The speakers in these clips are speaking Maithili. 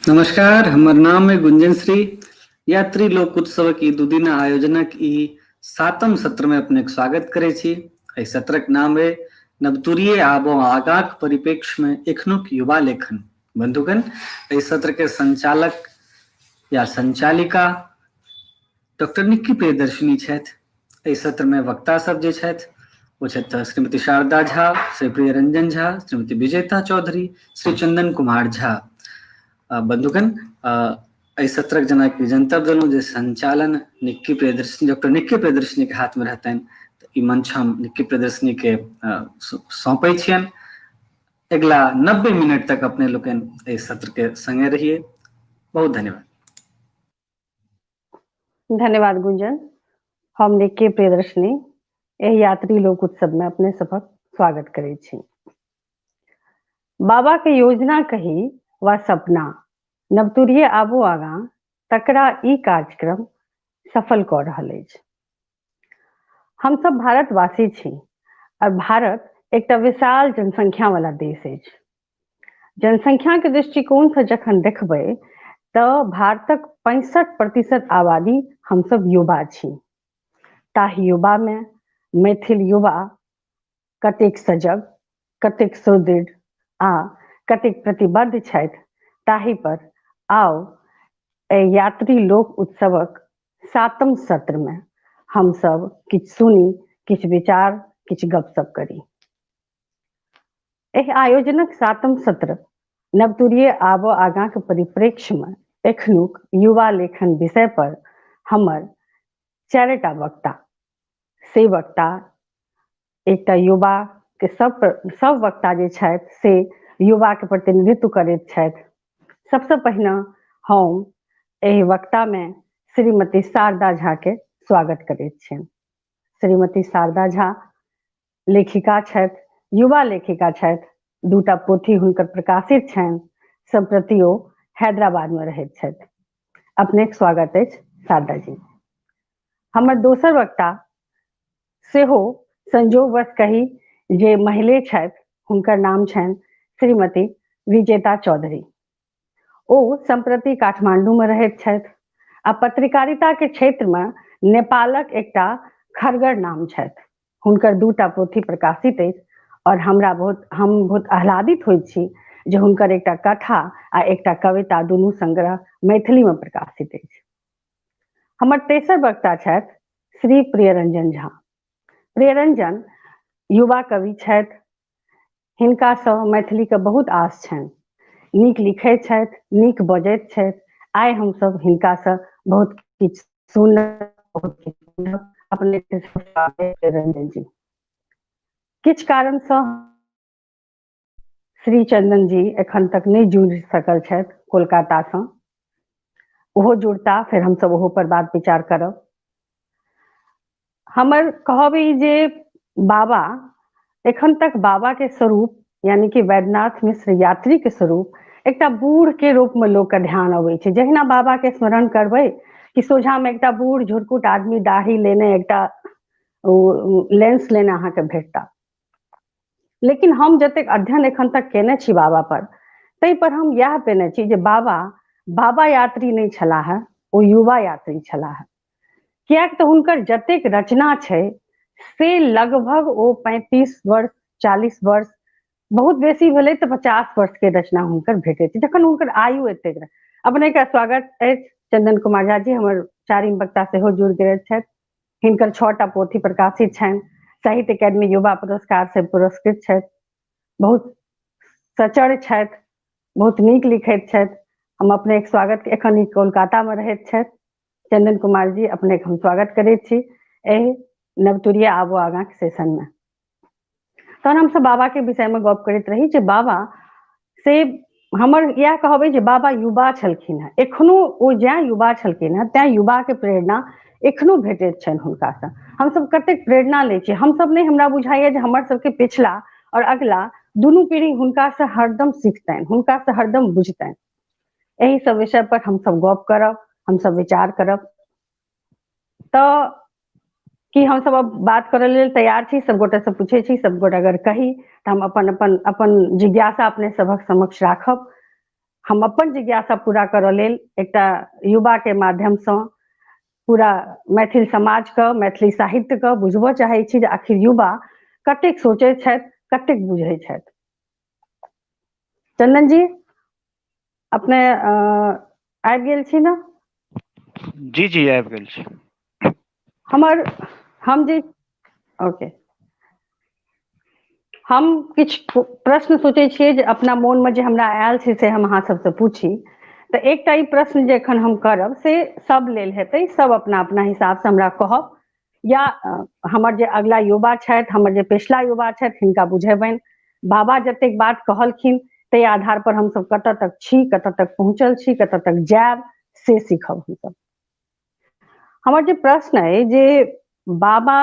नमस्कार, हमर नाम है गुंजन श्री। यात्री लोक उत्सव की दुदिना आयोजनक ई 7म सत्र में अपने स्वागत करे छी। एहि सत्रक नाम है नवतुरिये आबो आगाक परिप्रेक्ष्य में एखनुक युवा लेखन। बंधुगण, एहि सत्र के संचालक या संचालिका डॉक्टर निक्की प्रियदर्शिनी छथि। एहि सत्र में वक्ता सब जे छथि वो छथि श्रीमती शारदा झा, श्री प्रियरंजन झा, श्रीमती विजेता चौधरी, श्री चंदन कुमार झा। बंधुगण, एहि सत्रक जेना कि जनतब देलहुँ जे संचालन डॉक्टर निक्की प्रियदर्शिनी के हाथ में रहतनि, तऽ ई मंच हम निक्की प्रियदर्शिनी के सौंपै छियनि। अगला 90 मिनट तक अपने लोकनि एहि सत्र के संगे रहिए। बहुत धन्यवाद। धन्यवाद गुंजन। हम निक्की प्रियदर्शिनी एहि यात्री लोक उत्सव में अपने सबक स्वागत करै छी। बाबा के योजना कही वा सपना नवतुरिये आबू आगाँ तकरा ई कार्यक्रम सफल कऽ रहल अछि। हम सब भारतवासी छी और भारत एकटा विशाल जनसंख्या वाला देश अछि। जनसंख्या के दृष्टिकोण से जखन देखबै तऽ भारतक 65% आबादी हम सब युवा छी। ताहि युवा में मैथिल युवा कतेक सजग, कतेक सुदृढ़ आ कतेक प्रतिबद्ध छथि, ताहि पर आओ यात्री लोक उत्सवक 7म सत्र में हम सब किछु सुनी, किछु विचार, किछु गपशप करी। एहि आयोजनक 7म सत्र नवतुरिये आबो आगाँ के परिप्रेक्ष्य में एखनुक युवा लेखन विषय पर हमर 4टा वक्ता से वक्ता एकटा युवा के सब वक्ता जे छथि से युवा के प्रतिनिधित्व करैत छथि। सबसे पहिने हम एहि वक्ता में श्रीमती शारदा झा के स्वागत करैत छियनि। श्रीमती शारदा झा लेखिका छथि, युवा लेखिका छथि। 2टा पोथी हुनकर प्रकाशित छनि। सम्प्रति ओ हैदराबाद में रहैत छथि। अपनेक स्वागत अछि शारदा जी। हमर दोसर वक्ता सेहो संजोगवश कही जे महिले छथि, हुनकर नाम छनि श्रीमती विजेता चौधरी। ओ संप्रति काठमांडू में रहैत छथि आ पत्रकारिता के क्षेत्र में नेपालक एकटा खरगर नाम छथि। हुनकर 2टा पोथी प्रकाशित अछि और हम बहुत आह्लादित होइत छी जे हुनकर एकटा कथा आ एकटा कविता दुनू संग्रह मैथिली में प्रकाशित अछि। हमर तेसर वक्ता छथि श्री प्रियरंजन झा। प्रियरंजन युवा कवि छथि। हिनका सँ मैथिली के बहुत आस छनि। नीक लिखैत छथि, नीक बजैत छथि। आइ हम सब हिनका सँ बहुत किछु सुनब, बहुत किछु सुनब। अपने प्रियरंजन जी किछु कारण सँ श्री चंदन जी एखन तक नहीं जुड़ सकल छथि कोलकाता सँ। ओहो जुड़ता, फिर हम सब ओहो पर बात विचार करब। हमर कहब ई जे बाबा एखन तक बाबा के स्वरूप यानी कि वैद्यनाथ मिश्र यात्री के स्वरूप एकटा बूढ़ के रूप में लोक के ध्यान अबै छै। जहिना बाबा के स्मरण करबै कि सोझा में एकटा बूढ़ झुरकुट आदमी दाढ़ी लेने एकटा लेंस लेने अहाँ के भेटता। लेकिन हम जतेक अध्ययन एखन तक केने छी बाबा पर, तै पर हम इएह पेने छी जे बाबा यात्री नहीं छलाह, ओ युवा यात्री छलाह। कियाक तऽ हुनकर जतेक रचना छै से लगभग ओ 35 वर्ष 40 वर्ष बहुत बेसी भेलै तऽ 50 वर्ष के रचना हुनकर भेटै छै, जखन हुनकर आयु एतेक रहे। अपने का स्वागत अछि चंदन कुमार झा जी। हमर 4म वक्ता सेहो जुड़ गेल छथि। हिनकर 6टा पोथी प्रकाशित छनि। साहित्य अकादमी युवा पुरस्कार से पुरस्कृत छथि। बहुत सचर छथि, बहुत नीक लिखैत छथि। हम अपने के स्वागत एखन ई कोलकाता में रहैत छथि। चंदन कुमार जी अपने हम स्वागत करैत छी एहि नवतुरिया आबो आगाँ के सेशन में। तहन हम सब बाबा के विषय में गप करैत रही जे बाबा से हमर इएह कहबै जे बाबा युवा छलखिन हेँ। एखनो ओ जैं युवा छलखिन हेँ तैं युवा के प्रेरणा एखनो भेटैत छनि हुनका सँ। हम सब कतेक प्रेरणा लै छियै। हम सब नहीं, हमरा बुझाइए जे हमर सबके पिछला और अगला दुनू पीढ़ी हुनका से हरदम सीखतनि, हुनका से हरदम बुझतनि। एहि सब विषय पर हम सब गप करब, हम सब विचार करब। तऽ कि हम सब अब बात करऽ लेल तैयार छी? सब गोटे से पूछे छी, सब गोटे अगर कही तऽ हम अपन जिज्ञासा अपने सबक समक्ष राखब। हम अपन जिज्ञासा पूरा करऽ लेल एकटा युवा के माध्यम से पूरा मैथिल समाज के, मैथिली साहित्य के बुझबऽ चाहै छी जे आखिर युवा कतेक सोचै छथि, कतेक बुझै छथि। चंदन जी, अपने आबि गेल छी ना? जी जी आबि गेल छी। हम जे ओके, हम किछु प्रश्न सोचै छियै जे अपना मोनमे जे हमरा आयल छै से हम अहाँ सबसँ पूछी। तऽ एकटा ई प्रश्न जे एखन हम करब से सब लेल हेतै, सब अपना अपना हिसाबसँ हमरा कहब, या हमर जे अगला युवा छथि, हमर जे पिछला युवा छथि हिनका बुझेबनि। बाबा जतेक बात कहलखिन ताहि आधार पर हमसब कतऽ तक छी, कतऽ तक पहुँचल छी, कतऽ तक जायब से सीखब हमसब। हमर जे प्रश्न अइ जे बाबा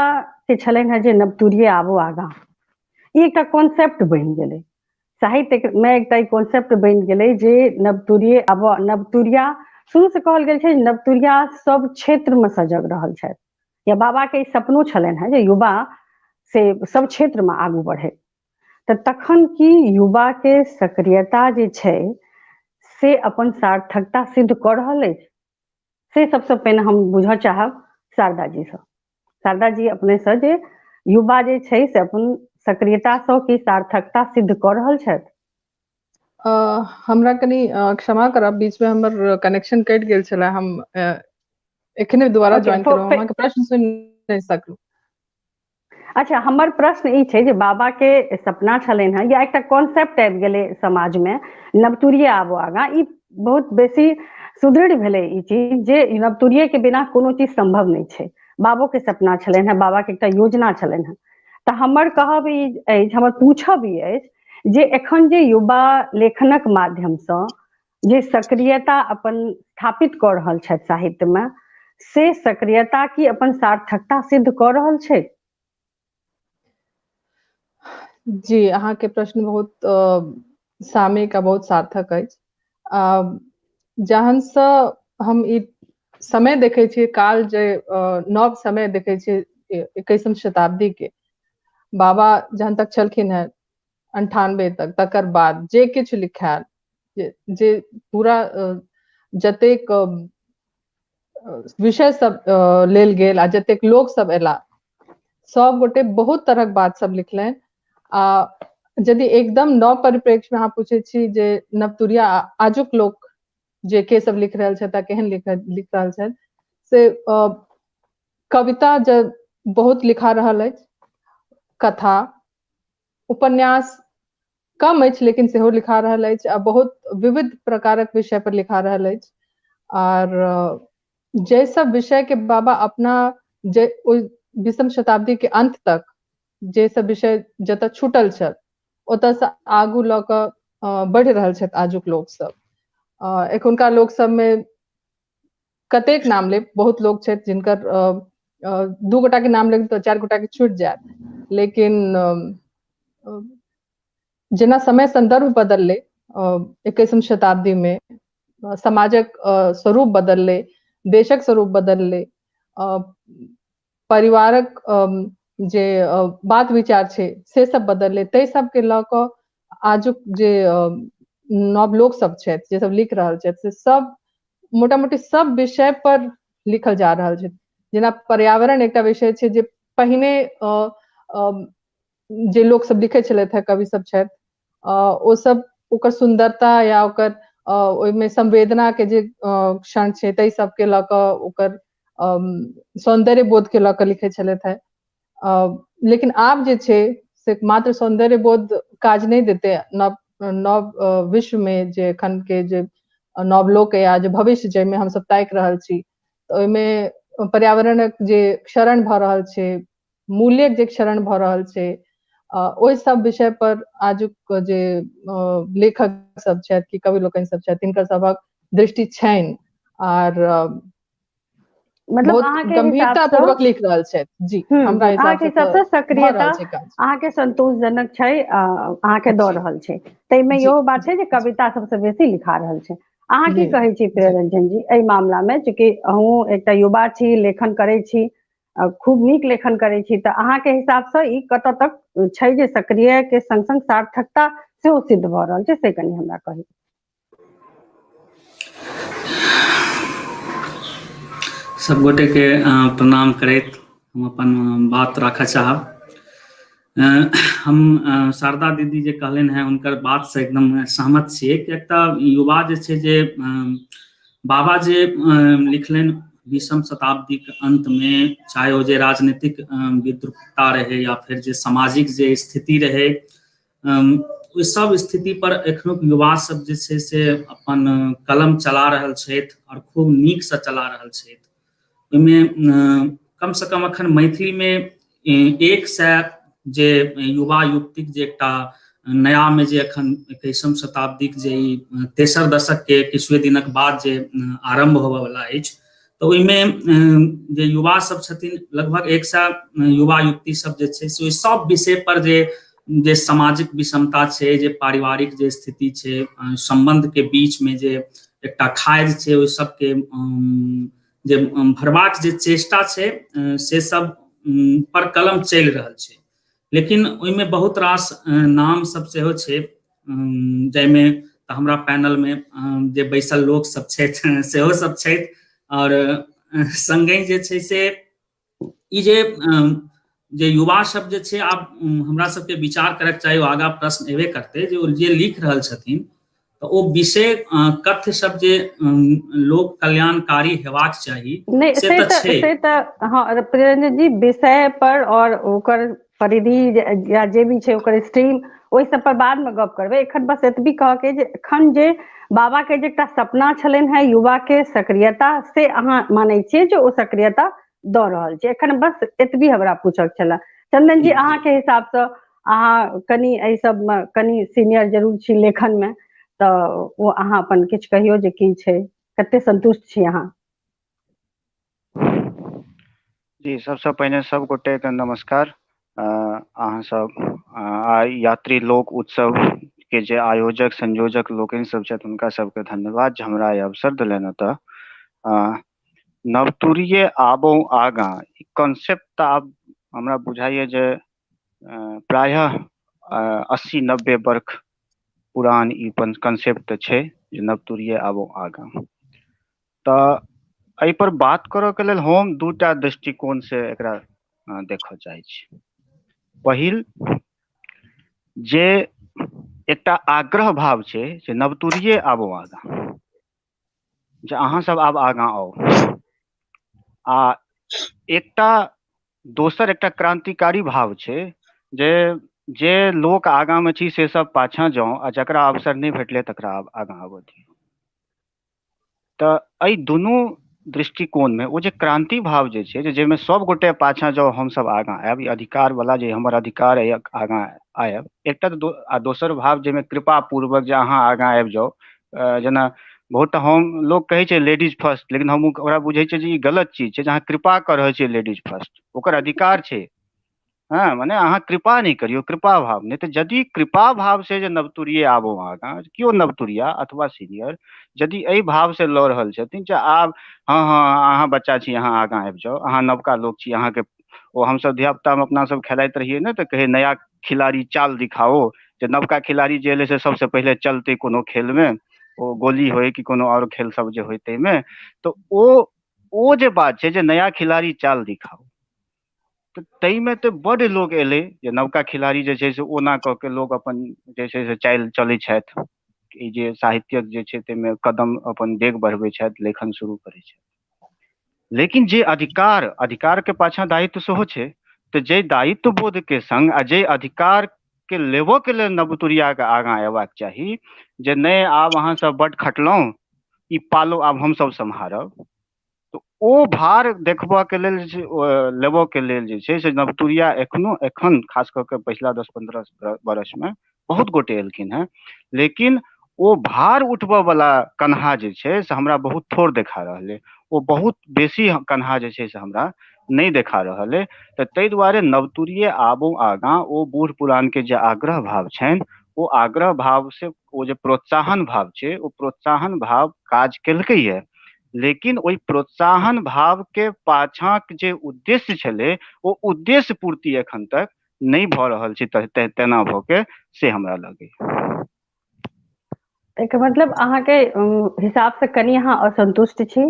के छलनि हैं जे नवतुरिये आबो आगाँ, ई एकटा कॉन्सेप्ट बनि गेलै साहित्य में, एकटा ई कॉन्सेप्ट बनि गेलै जे नवतुरिये आबो, नवतुरिया शुरू से कहल गेल छै नवतुरिया सब क्षेत्र में सजग रहल छथि, या बाबा के ई सपनो छलनि हैं जे युवा से सब क्षेत्र में आगू बढ़े। तऽ तखन की युवा के सक्रियता जे छै से अपन सार्थकता सिद्ध कऽ रहल अछि, से सबसे पहिने हम बुझऽ चाहब शारदा जी से। शारदा जी, अपने से जे युवा जे छै से अपन सक्रियता से की सार्थकता सिद्ध कऽ रहल छथि? हमरा कनी क्षमा करब, बीच में हमर कनेक्शन कटि गेल छले, हम एखने दोबारा ज्वाइन केलहुँ, अहाँके प्रश्न सुनि नहि सकलहुँ। अच्छा, हमर प्रश्न ई छै जे बाबा के सपना छलनि हैं, या एकटा कॉन्सेप्ट आबि गेलै समाज में नवतुरिये आबो आगाँ, ई बहुत बेसी सुदृढ़ भेलै ई चीज जे नवतुरिये के बिना कोनो चीज संभव नहीं छै। बाबो के सपना छलनि हैं, बाबा के एकटा योजना छलनि हैं। तऽ हमर कहब ई अछि, हमर पूछब ई अछि जे एखन जे युवा लेखनक माध्यम से जे सक्रियता अपन स्थापित कऽ रहल छथि साहित्य में, से सक्रियता की अपन सार्थकता सिद्ध कऽ रहल छै? जी, अहाँ के प्रश्न बहुत सामयिक आ बहुत सार्थक अछि। जहन से हम ई समय देखै छियै, काल जे नव समय देखै छियै 21वीं शताब्दी के, बाबा जहन तक छलखिन हैं 98 तक, तकर बाद जे किछु लिखायल, जे पूरा जतेक विषय सब लेल गेल आ जतेक लोक सब एला, सब गोटे बहुत तरहक बात सब लिखलनि। आ यदि एकदम नव परिप्रेक्ष्य में अहाँ पूछे छी जे नवतुरिया आजुक लोक जे के सब लिख रहल छथि, केहन लिख रहल छथि, से कविता जे बहुत लिखा रहल अछि, कथा उपन्यास कम अछि लेकिन सेहो लिखा रहल अछि, आ बहुत विविध प्रकारक विषय पर लिखा रहल अछि। और जे सब विषय के बाबा अपना जे 20वीं शताब्दी के अंत तक जे सब विषय जतऽ छूटल छल ओतऽ से आगू लऽ कऽ बढ़ि रहल छथि आजुक लोक सब। एखुनका लोक सब में कतेक नाम लेब, बहुत लोग छथि जिनकर 2 गोटा के नाम लेब तऽ 4 गोटा के छूटि जायत, लेकिन जेना समय संदर्भ बदललै 21वीं शताब्दी में, समाजक स्वरूप बदललै, देशक स्वरूप बदललै, परिवारक जे बात विचार छै से सब बदललै, ताहि सबके लऽ कऽ आजुक जे नव लोक सब छथि, जे सब लिख रहल छथि, से सब मोटा मोटी सब विषय पर लिखल जा रहल छै। जेना पर्यावरण एकटा विषय छै जे पहिने जे लोक सब लिखै छलथि हैं, कवि सब छथि, ओ सब ओकर सुंदरता या ओकर ओहिमे संवेदना के जे क्षण छै ताहि सबके लऽ कऽ, ओकर सौंदर्य बोध के लऽ कऽ लिखै छलथि हैं। लेकिन आब जे छै से मात्र सौंदर्य बोध काज नहीं देते, नव विश्व में जे एखन के जे नवलोक या जे भविष्य जाहिमे हम सब ताकि रहल छी, तऽ ओहिमे पर्यावरणक जे क्षरण भऽ रहल छै, मूल्यक जे क्षरण भऽ रहल छै, ओहि सब विषय पर आजुक जे लेखक सब छथि कि कवि लोकनि सब छथि, तिनकर सभक दृष्टि छनि, आर मतलब बहुत अहाँ के हिसाब गंभीरता से पूर्वक लिख रहल छथि। जी, हमरा अहाँ हिसाब के से हिसाब तऽ से भऽ सक्रियता रहल छै काज। अहाँ के संतोषजनक छै, अहाँ के दऽ जी रहल छै, ताहिमे जी इहो बात जी छै जे जी कविता सबसे बेसी लिखा रहल छै। अहाँ की जी कहै छी जी प्रियरंजन जी एहि मामला में, चूंकि अहूँ एकटा युवा छी, लेखन करै छी, खूब नीक लेखन करै छी, तऽ अहाँ के हिसाब से ई कतऽ तक छै जे सक्रिय के संग संग सार्थकता सेहो सिद्ध भऽ रहल छै, से कनी हमरा कही। सब गोटे के प्रणाम करैत हम अपन बात राखऽ चाहब। हम शारदा दीदी जे कहलनि हैं हुनकर बात से एकदम सहमत छियै कि एकटा युवा जे छै जे बाबा जे लिखलनि 20वीं शताब्दी के अंत में, चाहे ओ जे राजनीतिक विद्रुपता रहे या फिर जे सामाजिक जे स्थिति रहे, ओहि सब स्थिति पर एखनुक युवा सब जे छै से अपन कलम चला रहल छथि और खूब नीक से चला रहल छथि। ओहिमे कम से कम अखन मैथिली में 100 जे युवा युवतीक जे एकटा नया में जे अखन 21वीं शताब्दीक जे ई तेसर दशक के किछुए दिनक बाद जे आरंभ होबय वाला अछि, तऽ ओहिमे जे युवा सब छथिन लगभग 100 युवा युवती सब जे छै से ओहि सब विषय पर जे सामाजिक विषमता छै, जे पारिवारिक जे स्थिति छै, संबंध के बीच में जे एकटा खादि छै, ओहि सबके जे भरबाक जे चेष्टा छै से सब पर कलम चलि रहल छै। लेकिन ओहिमे बहुत रास नाम सब सेहो छै, जाहिमे हमरा पैनल में जे बैसल लोक सब छथि सेहो सब छथि, और संगहि जे छै से ई जे युवा सब जे छै, आब हमरा सबके विचार करक चाही, आगाँ प्रश्न एबे करतै जे ओ जे लिख रहल छथिन तऽ ओ विषय कथ्य सब जे लोक कल्याणकारी हेबाक चाही नहीं से तऽ छै। से तऽ हाँ प्रियरंजन जी, विषय पर और ओकर परिधि या जे भी छै ओकर स्ट्रीम ओहि सब पर बाद में गप करबै। एखन बस एतबी कह के जे एखन जे बाबा के जे एकटा सपना छलनि हैं युवा के सक्रियता, से अहाँ मानै छियै जे ओ सक्रियता दऽ रहल छै? एखन बस एतबी हमरा पूछक छलै। चंदन जी, अहाँ के हिसाब से अहाँ कनि एहि सब में कनि सीनियर जरूर छी लेखन में, तऽ ओ अहाँ अपन किछु कहियो जे की छै, कते संतुष्ट छी अहाँ? जी, सबसे पहिने सब गोटे के नमस्कार। अहाँ सब आइ यात्री लोक उत्सव के जे आयोजक संयोजक लोकनि सब छथि हुनका सबके धन्यवाद जे हमरा ई अवसर देलनि। ओतऽ नवतुरिये आबो आगाँ ई कॉन्सेप्ट तऽ आब हमरा बुझाइए जे प्रायः 80-90 वर्ष पुरान ई कॉन्सेप्ट तऽ छै जे नवतुरिये आबो आगाँ। तऽ एहि पर बात करऽ के लेल हम दूटा दृष्टिकोण से एकरा देखऽ चाहै छी। पहिल, जे एकटा आग्रह भाव छै जे नवतुरिये आबो आगाँ, जे अहाँ सब आब आगाँ आउ। आ एकटा दोसर एकटा क्रांतिकारी भाव छै जे लोक आगाँ में छी से सब पाछाँ जाउ, आ जकरा अवसर नहि भेटलै तकरा आगाँ आबऽ दियौ। तऽ एहि दुनू दृष्टिकोण में ओ जे क्रांति भाव जे छै, जाहिमे सब गोटे पाछाँ जाउ हमसब आगाँ आयब, ई अधिकार वाला जे हमर अधिकार अइ आगाँ आयब। एकटा आ दोसर भाव जाहिमे कृपा पूर्वक जे अहाँ आगाँ आबि जाउ। जेना बहुत हम लोग कहै छै लेडीज फर्स्ट, लेकिन हम ओकरा बुझै छियै जे ई गलत चीज छै। जहाँ कृपा कऽ रहल छियै लेडीज फर्स्ट, ओकर अधिकार छै। हाँ, माने अहाँ कृपा नहीं करियो, कृपा भाव नहीं। तो यदि कृपा भाव से जे नवतुरिये आबो आगाँ, केओ नवतुरिया अथवा सीनियर यदि एहि भाव से लऽ रहल छथिन जे आब हाँ हाँ अहाँ बच्चा छी, अहाँ आगाँ आबि जाउ, अहाँ नवका लोक छी, अहाँके ओ हमसब धियापुता में अपना सब खेलाइत रहिए ने, तऽ कहे नया खिलाड़ी चाल दिखाओ। जे नवका खिलाड़ी जे एलै से सबसे पहिले चलते कोनो खेल में, ओ गोली होय कि कोनो और खेल सब जे होय ताहिमे, तऽ ओ जे बात छै जे नया खिलाड़ी चाल दिखाओ, तऽ ताहिमे तऽ बड्ड लोग एलै जे नवका खिलाड़ी जे छै से ओना कऽ के लोग अपन जे छै से चालि चलै छथि। ई जे साहित्यक जे छै ताहिमे कदम अपन डेग बढ़बै छथि, लेखन शुरू करै छथि। लेकिन जे अधिकार के पाछाँ दायित्व सेहो छै। तऽ जे दायित्व बोध के संग आ जे अधिकार के लेबो के लेल नवतुरिया के आगाँ अयबाक चाही, जे नहि आब अहाँ सब बड्ड खटलहुँ, ई पालो आब हमसब सम्हारब। तऽ ओ भार देखबऽ के लेल लेबऽ के लेल जे छै से नवतुरिया एखन खास कऽ के पछिला 10-15 बरस में बहुत गोटे एलखिन हेँ। लेकिन ओ भार उठबऽ वाला कन्हा जे छै से हमरा बहुत थोड़ देखा रहल अइ। ओ बहुत बेसी कन्हा जे छै से हमरा नहि देखा रहल अइ। तऽ ताहि दुआरे नवतुरिये आबो आगाँ, ओ बूढ़ पुरान के जे आग्रह भाव छनि, ओ आग्रह भाव से ओ जे प्रोत्साहन भाव छै, ओ प्रोत्साहन भाव काज केलकैए। लेकिन ओहि प्रोत्साहन भाव के पाछाँ जे उद्देश्य छलै, ओ उद्देश्य पूर्ति एखन तक नहि भऽ रहल छै। तेना भऽ के से हमरा लगैए। एकर मतलब अहाँ के हिसाब से कनी अहाँ असंतुष्ट छी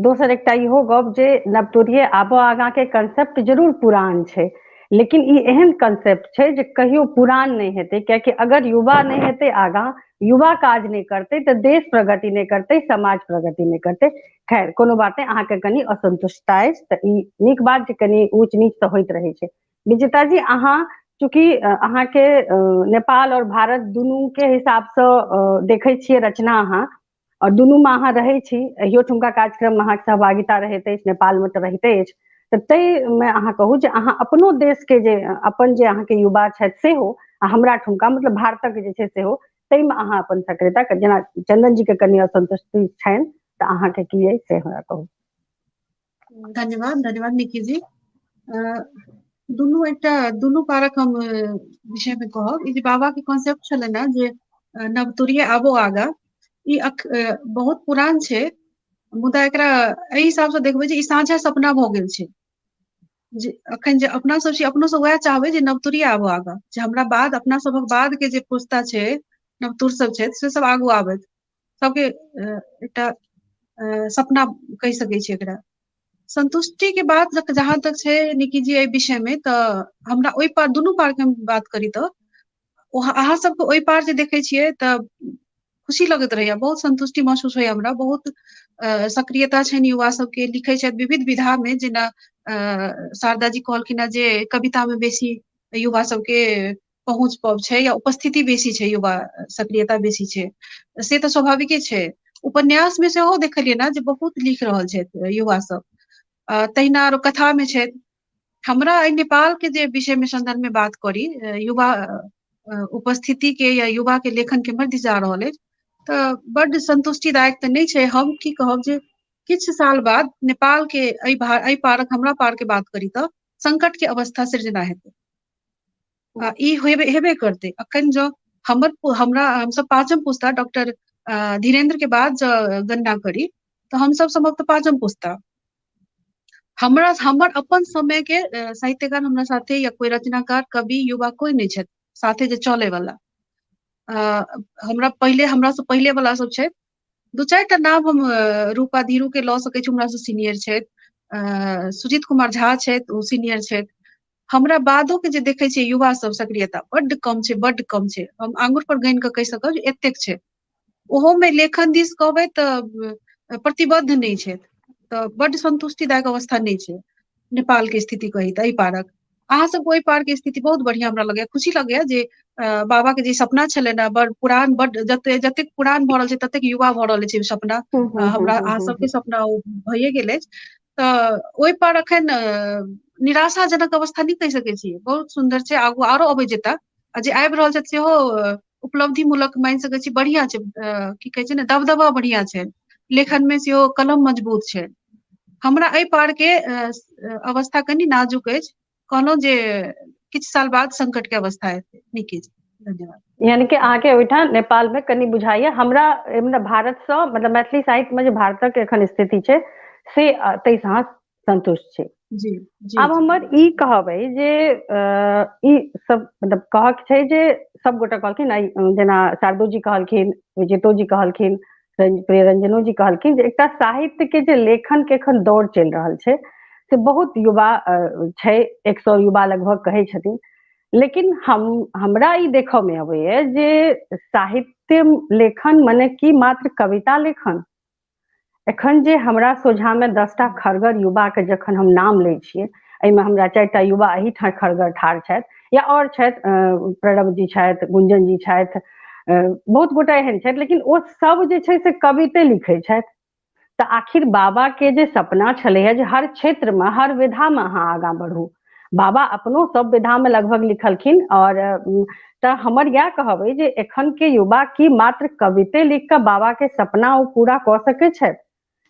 दोसर एकटा इहो गप जे नवतुरिये आबो आगाँ के कंसेप्ट जरूर पुरान छै, लेकिन ई एहन कंसेप्ट छै जे कहियो पुरान नहीं हेतै, कियाकि अगर युवा नहीं हेतै आगाँ, युवा काज नहीं करतै तऽ देश प्रगति नहीं करतै, समाज प्रगति नहीं करतै। खैर कोनो बात नहीं, अहाँके कनि असंतुष्टता अछि तऽ ई नीक बात जे कनि ऊंच नीच तऽ होइत रहै छै। विजेता जी, अहाँ चूँकि अहाँके नेपाल और भारत दुनू के हिसाब से देखै छियै रचना अहाँ, और दुनू में अहाँ रहै छी, अहियो ठुमका कार्यक्रम में अहाँके सहभागिता रहैत अछि, नेपाल में तऽ रहिते अछि, तऽ ताहिमे अहाँ कहू जे अहाँ अपनो देश के जे अपन जे अहाँके युवा छथि सेहो, आ हमरा ठुमका मतलब भारतक जे छै सेहो, ताहिमे अहाँ अपन सक्रियता, जेना चंदन जी के कनि असंतुष्टि छनि तऽ अहाँके की अइ से हमरा कहू। धन्यवाद धन्यवाद निकी जी। दुनू पारक हम विषय में कहब। ई जे बाबा के कॉन्सेप्ट छलै ना जे नवतुरिये आबो आगा, ई बहुत पुरान छै, मुदा एकरा एहि हिसाब से देखबै जे ई साझा सपना भऽ गेल छै। जे अखन जे अपना सब छी, अपनो सब वएह चाहबै जे नवतुरिये आबो आगा, जे हमरा बाद अपना सभक बाद के जे पुस्ता छै, नवतुर सब छै, से सब आगू आबैत, सबके एकटा सपना कहि सकै छी एकरा। संतुष्टि के बात जहाँ तक छै निकी जी एहि विषय में, तऽ हमरा ओहि पार दुनू पार के हम बात करी तऽ अहाँ सबके ओहि पार जे देखै छियै तऽ खुशी लगैत रहैया, बहुत संतुष्टि महसूस होइया हमरा, बहुत सक्रियता छनि युवा सबके, लिखै छथि विविध विधा में, जेना शारदा जी कहलखिन है जे कविता में बेसी युवा सबके पहुँच पब छै या उपस्थिति बेसी छै, युवा सक्रियता बेसी छै, से तऽ स्वाभाविके छै। उपन्यास में सेहो देखलियै ना जे बहुत लिख रहल छथि युवा सब, तहिना आरो कथा में छथि। हमरा एहि नेपाल के जे विषय में संदर्भ में बात करी, युवा उपस्थिति के या युवा के लेखन केम्हर दिस जा रहल अछि, तऽ बड्ड संतुष्टिदायक तऽ नहि छै। हम की कहब जे किछु साल बाद नेपाल के एहि पारक हमरा पार के बात करी तऽ संकट के अवस्था सृजना हेतै। ई हेबे करतै। अखन जो हमसब पांचम पुस्ता डॉक्टर धीरेन्द्र के बाद गणना करी तऽ हमसब समक्त पांचम पुस्ता। हमर अपन समय के साहित्यकार हमरा साथे या कोई रचनाकार कवि युवा कोई नहीं छथि साथे जे चले वाला। हमरा से पहिले वाला सब छै, दू चारि टा नाम हम रूपा धीरू के लऽ सकै छी, हमरा से सीनियर छथि, सुजीत कुमार झा छथि, ओ सीनियर छथि। हमरा बादो के जे देखै छियै युवा सब सक्रियता बड्ड कम छै, बड्ड कम छै। हम आंगुर पर गनि कऽ कहि सकब जे एतेक छै। ओहो में लेखन दिस कहबै तऽ प्रतिबद्ध नहीं छै, तऽ बड्ड संतुष्टिदायक अवस्था नहीं छै नेपाल के स्थिति कही तऽ एहि पारक। अहाँ सबके ओहि पार के स्थिति बहुत बढ़िया हमरा लगैया, खुशी लगैया जे बाबा के जे सपना छलै ने, बड़ पुरान, बड्ड जतेक पुरान भऽ रहल छै ततेक युवा भऽ रहल छै सपना। हमरा अहाँ सबके सपना ओ भइए गेल अछि। तऽ ओहि पर अखन निराशाजनक अवस्था नहीं कहि सकै छी, बहुत सुन्दर छै, आगू आरो अबै जेता, आ जे आबि रहल छथि सेहो उपलब्धि मूलक मानि सकै छी, बढ़िया छै। की कहै छै ने, दबदबा बढ़िया छै, लेखन में सेहो कलम मजबूत छै। हमरा एहि पार के अवस्था कनि नाजुक अछि, कहलहुँ जे किछु साल बाद संकट के अवस्था हेतै। निकी जी धन्यवाद। यानी कि अहाँके ओहिठाम नेपाल में कनि बुझाइए, हमरा भारत से मतलब मैथिली साहित्य में जे भारतक एखन स्थिति छै से ताहिसँ अहाँ संतुष्ट छी। जी जी आब हमर ई कहबै जे ई सब मतलब कहक छै जे सब गोटा कहलखिन, जेना शारदो जी कहलखिन, विजेतो जी कहलखिन, प्रियरंजनो जी कहलखिन, जे एकटा साहित्य के जे लेखन के एखन दौर चलि रहल छै से बहुत युवा छै, 100 युवा लगभग कहै छथिन। लेकिन हमरा ई देखऽ में अबैया जे साहित्य लेखन मने कि मात्र कविता लेखन। एखन जे हमरा सोझा में 10टा खरगर युवा के जखन हम नाम लै छियै, एहिमे हमरा 4टा युवा एहिठाम खरगर ठाढ़ छथि, या और छथि, प्रणव जी छथि, गुंजन जी छथि, बहुत गोटा एहन छथि, लेकिन ओ सब जे छै से कविते लिखै छथि। तऽ आखिर बाबा के जे सपना छलैया जे हर क्षेत्र में, हर विधा में अहाँ आगाँ बढ़ू, बाबा अपनो सब विधा में लगभग लिखलखिन। और तऽ हमर इएह कहबै जे एखन के युवा की मात्र कविते लिख कऽ बाबा के सपना ओ पूरा कऽ सकै छथि?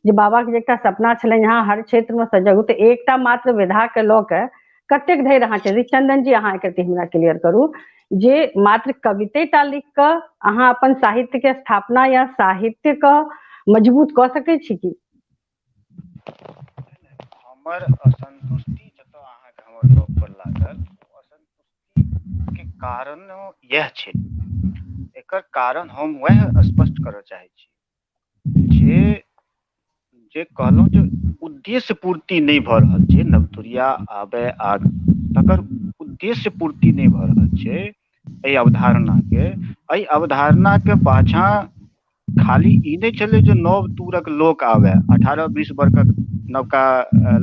जे बाबा के एकटा सपना छलनि यहाँ हर क्षेत्र में सजगू, तऽ एकटा मात्र विधा के लऽ के कतेक धरि अहाँ चलि? चंदन जी अहाँ एकरती हमरा क्लियर करू जे मात्र कविते टा लिख कऽ अहाँ अपन साहित्य के स्थापना या साहित्य के मजबूत कऽ सकै छी की? हमर असंतुष्टि जतऽ अहाँके हमर गप पर लागल, असंतुष्टि के कारण यह छै। एकर कारण हम वह स्पष्ट करऽ चाहै छी जे जे कहलहुँ जे उद्देश्य पूर्ति नहीं भ रहल छै, नवतुरिया आबे आग तकर उद्देश्य पूर्ति नहीं भ रहल छै एहि अवधारणा के। एहि अवधारणा के पाछा खाली ई नहीं चले जो नव तूरक लोक आवे, 18-20 वर्षक नवका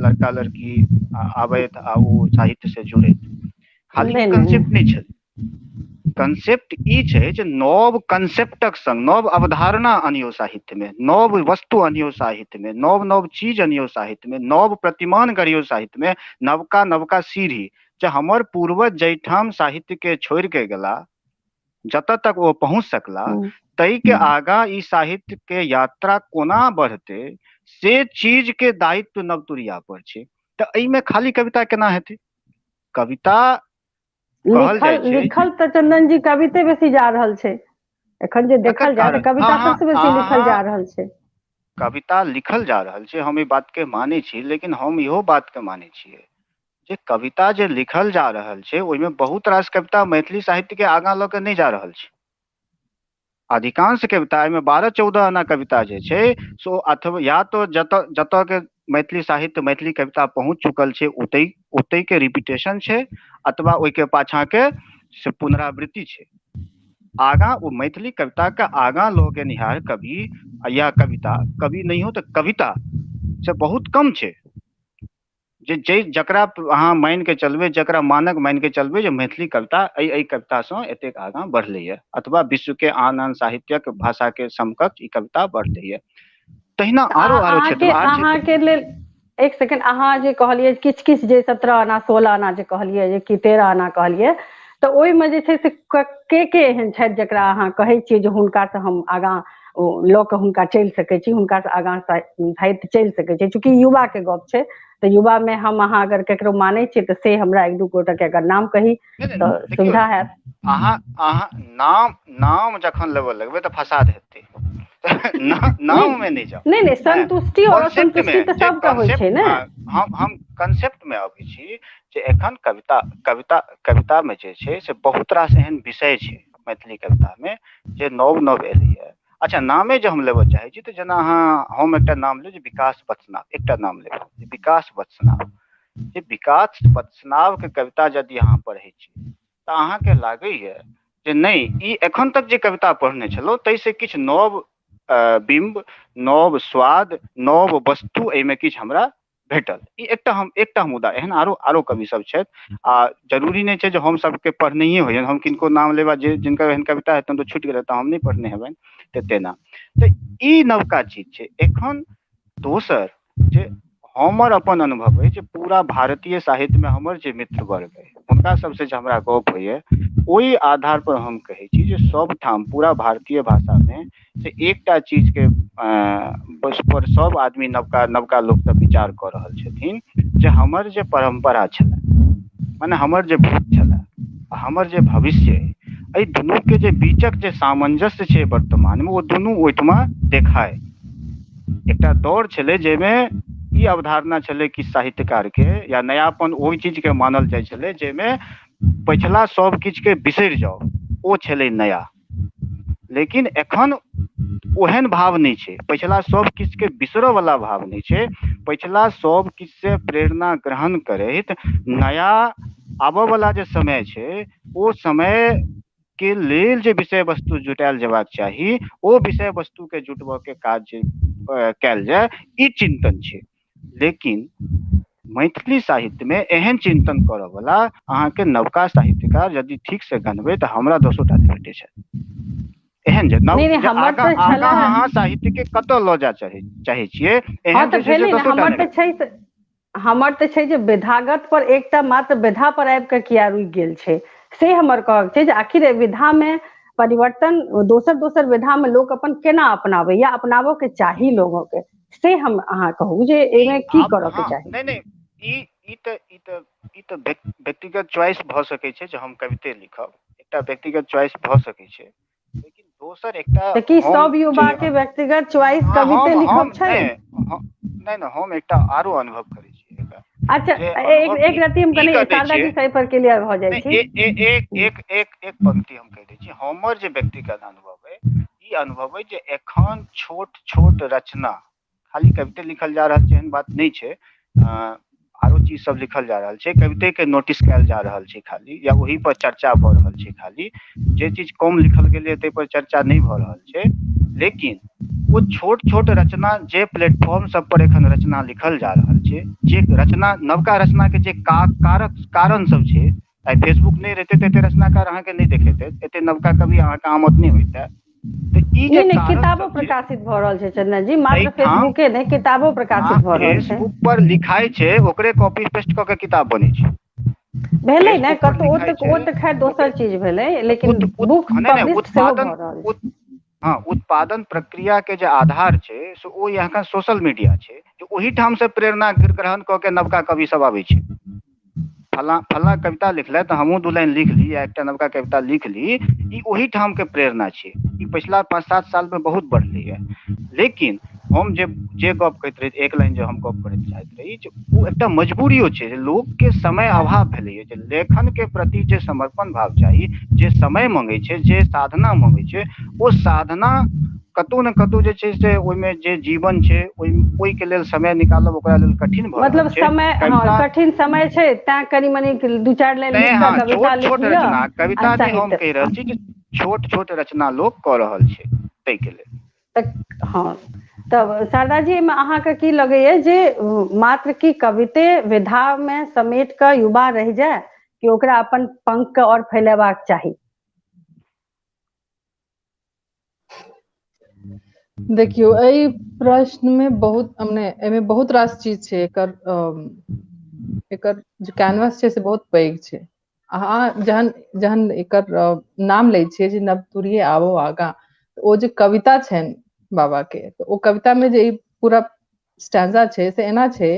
लड़का लड़की आबैत आ ओ साहित्य से जुड़ैत, खाली नहीं, कंसेप्ट नहीं। नहीं छै। कंसेप्ट ई छै जे नव कंसेप्टक संग नव अवधारणा अनियो साहित्य में, नव वस्तु अनियो साहित्य में, नव नव चीज अनियो साहित्य में, नव प्रतिमान करियो साहित्य में, नवका नवका सीढ़ी जे हमर पूर्वज जैठाम साहित्य के छोड़ के गेला, जतऽ तक वो पहुंच सकला, तई के आगा ई साहित्य के यात्रा कोना बढ़ते से चीज के दायित्व नवतुरिया पर छै। तऽ एहि में खाली कविता केना हेतै? कविता कहल जाइ छै लिखल तऽ चंदन जी कविते बेसी जा रहल छै एखन जे देखल जाए तऽ कविता सबसे बेसी लिखल जा रहल छै। कविता लिखल जा रहल छै, हम ई बात के मानै छी, लेकिन हम इहो बात के मानै छियै जे कविता जे लिखल जा रहल छै ओहिमे बहुत रास कविता मैथिली साहित्य के आगाँ लऽ के नहीं जा रहल छै। अधिकांश कविता में 12-14 आना कविता जे छै सो अथवा या तो जतऽ के मैथिली साहित्य मैथिली कविता पहुंच चुकल छै ओतै के रिपीटेशन छै, अथवा ओहि के पाछा के से पुनरावृत्ति छै। आगाँ वो मैथिली कविता के आगाँ लऽ के निहार कवि या कविता, कवि नहीं हो तो कविता से बहुत कम छै। जे जकरा अहाँ मान के चलबै, जकरा मानक मान के चलबै जे मैथिली कविता एहि कविता से एतेक आगाँ बढ़लैए, अथवा विश्व के आन साहित्यक भाषा के समकक्ष ई कविता बढ़लैए। तहिना आरो क्षेत्र अहाँ के लेल एक सेकंड, अहाँ जे कहलिए किछ किछ जे 17 आना 16 आना जे कहलिए जे कि 13 आना कहलिए, तऽ ओहिमे जे छै से के एहन छथि जकरा अहाँ कहै छियै जे हुनका से हम आगाँ लऽ कऽ हुनका चलि सकै छी, हुनका से आगाँ साहित्य चलि सकै छै? चूँकि युवा के गप छै तऽ युवा में हम अहाँ अगर केकरो मानै छियै तऽ से हमरा 1-2 गोटा के अगर नाम कही तऽ सुविधा हैत। अहाँ नाम जखन लेबऽ लगबै तऽ फसाद हेतै। नाम में नहीं जाओ। नहीं संतुष्टि और असंतुष्टि तो सबका होइ छै ने। हम कंसेप्ट में अबै छी जे एखन कविता में जे छै से बहुत रास एहन विषय छै मैथिली कविता में जे नव एलैए। अच्छा, नामे जो हम लेबऽ चाहे छी तऽ जेना हम एकटा नाम लेब जे विकास वत्सनाव, एकटा नाम लेब विकास वत्सनाव। जे विकास वत्सनाव के कविता यदि अहाँ पढ़ै छी तऽ अहाँके लागैए जे नहीं, ई एखन तक जे कविता पढ़ने छलहुँ ताहिसँ किछु नव बिंब, नव स्वाद, नव वस्तु एहिमे किछु हमरा भेटल। ई एकटा मुद्दा। एहन आरो कवि सब छथि, आ जरूरी नहीं छै जे हम सबके पढ़नैये होइए। हम किनको नाम लेबा जे जिनकर एहन कविता हेतनि तऽ छूटि गेलै तऽ हम नहीं पढ़ने हेबनि, तऽ तेना। तऽ ई नवका चीज छै। एखन दोसर जे हमर अपन अनुभव अछि जे पूरा भारतीय साहित्य में हमर जे मित्र वर्ग अइ हुनका सबसे जे हमरा गप होइए, ओहि आधार पर हम कहै छी जे सब ठाम पूरा भारतीय भाषा में से एकटा चीज के पर सब आदमी नवका लोक सब विचार कऽ रहल छथिन जे हमर जे परंपरा छलै, माने हमर जे भूत छलै, हमर जे भविष्य अइ दुनू के जे बीचक जे सामंजस्य छै वर्तमान में, ओ दुनू ओहिठमा देखाय। एकटा दौर छलै जाहिमे ई अवधारणा छलै कि साहित्यकार के या नयापन ओहि चीज के मानल जाइ छलै जाहिमे पछिला सब किछु के बिसरि जाओ, ओ छलै नया। लेकिन एखन ओहन भाव नहीं छै, पछिला सब किछु के बिसरऽ वाला भाव नहीं छै। पछिला सब किछु से प्रेरणा ग्रहण करैत नया आबऽ वाला जे समय छै, ओ समय के लेल जे विषय वस्तु जुटायल जेबाक चाही, ओ विषय वस्तु के जुटबऽ के काज जे कयल जाय, ई चिंतन छै। लेकिन मैथिली साहित्य में एहन चिंतन करऽ वाला अहाँके नवका साहित्यकार यदि ठीक से गनबै तऽ हमरा 10 टा भेटै छै एहन जे आगाँ अहाँ साहित्य के कतऽ लऽ जा चाहे छियै, एहन जे छै से 10 टा नहि। हमर तऽ छै जे विधागत पर एकटा मात्र विधा पर आबि कऽ किया रुकि गेल छै, से हमर कहब छै जे आखिर विधा में परिवर्तन दोसर विधा में लोक अपन केना अपनाबै या अपनाबो के चाही लोगों के, से हम अहाँ कहू जे एहिमे की करऽ के चाही। नहीं, ई तऽ व्यक्तिगत चॉइस भऽ सकै छै जे हम कविते लिखब, एकटा व्यक्तिगत चॉइस भऽ सकै छै। लेकिन दोसर एकटा कि सब युवा के व्यक्तिगत चॉइस कविते लिखब छै? नहीं, हम एकटा आरो अनुभव करै छी। अच्छा, एक रत्ती हम कनी शारदा जी सही पर क्लियर भऽ जाइ छी। एक पंक्ति हम कह दै छी। हमर जे व्यक्तिगत अनुभव अइ, ई अनुभव अइ जे एखन छोट रचना खाली कविते लिखल जा रहल छै एहन बात नहीं छै, आरो चीज सब लिखल जा रहल छै, कविते के नोटिस कयल जा रहल छै खाली, या वही पर चर्चा भऽ रहल छै खाली। जे चीज कम लिखल गेलै ताहि पर चर्चा नहीं भऽ रहल छै, लेकिन वो छोट छोट रचना जे प्लेटफॉर्म सब पर एखन रचना लिखल जा रहल छै, जे रचना नवका रचना के जे कारण सब छै, आइ फेसबुक नहीं रहते तो एते रचनाकार अहाँ के नहीं देखेते, एते नवका कवि अहाँ के आमद नहीं होते। तो ई जे नहीं कारण किताबो सब छै, प्रकाशित भऽ रहल छै चंदन जी, मात्र एहिठाम फेसबुके नहीं किताबो प्रकाशित भऽ रहल छै। फेसबुक पर लिखाई छै ओकरे कॉपी पेस्ट कऽ के किताब बनै छै। भेलै ने फेसबुक पर कतौ, लिखाई छै ओ तऽ खैर दोसर चीज भेलै, लेकिन बुक नहीं नहीं पब्लिश सेहो भऽ रहल छै। हाँ, उत्पादन प्रक्रिया के जे आधार छै से ओ यहाँ सोशल मीडिया छै, ओही ठाम से प्रेरणा ग्रहण कऽ के नवका कवि सब आबै छै। फला कविता लिखले तो हमहूँ 2 लाइन लिख ली, या एकटा नवका कविता लिख ली, ई ओही ठाम के प्रेरणा छै। ई पिछला 5-7 साल में बहुत बढ़लै है। लेकिन हम जे गप कहैत रही, एक लाइन जे हम गप करैत चाहैत रही, ओ एकटा मजबूरियो छै, लोक के समय अभाव भेलैए, जे लेखन के प्रति जे समर्पण भाव चाही, जे समय मांगे छै, जे साधना मांगे छै, ओ साधना कतौ न कतौ जे छै से ओहिमे जे जीवन छै ओहि के लेल समय निकालब ओकरा लेल कठिन भऽ रहल मतलब छै। समय, हाँ कठिन समय छै, तें कनी मनी 2-4 लाइन लिख कऽ कविता लिख छोट लिअ रचना, आ कविता नहीं हम साहित्य। कहि रहल छी जे छोट छोट रचना लोक कऽ रहल छै ताहि के लेल। हाँ तब शारदा जी, एहिमे अहाँके की लगैए जे मात्र की कविते विधा में समेट कऽ युवा रह जाए, कि ओकरा अपन पंख के और फैलेबाक चाही? देखियो एहि प्रश्न में बहुत हमने एमे बहुत रास चीज छै, एकर जो कैनवस छै से बहुत पैघ छै। अहाँ जहन एकर नाम लै छियै जे नवतुरिये आबो आगा, ओ जे कविता छनि बाबा के, तो ओ कविता में जे ई पूरा स्टैंजा छै से एना छै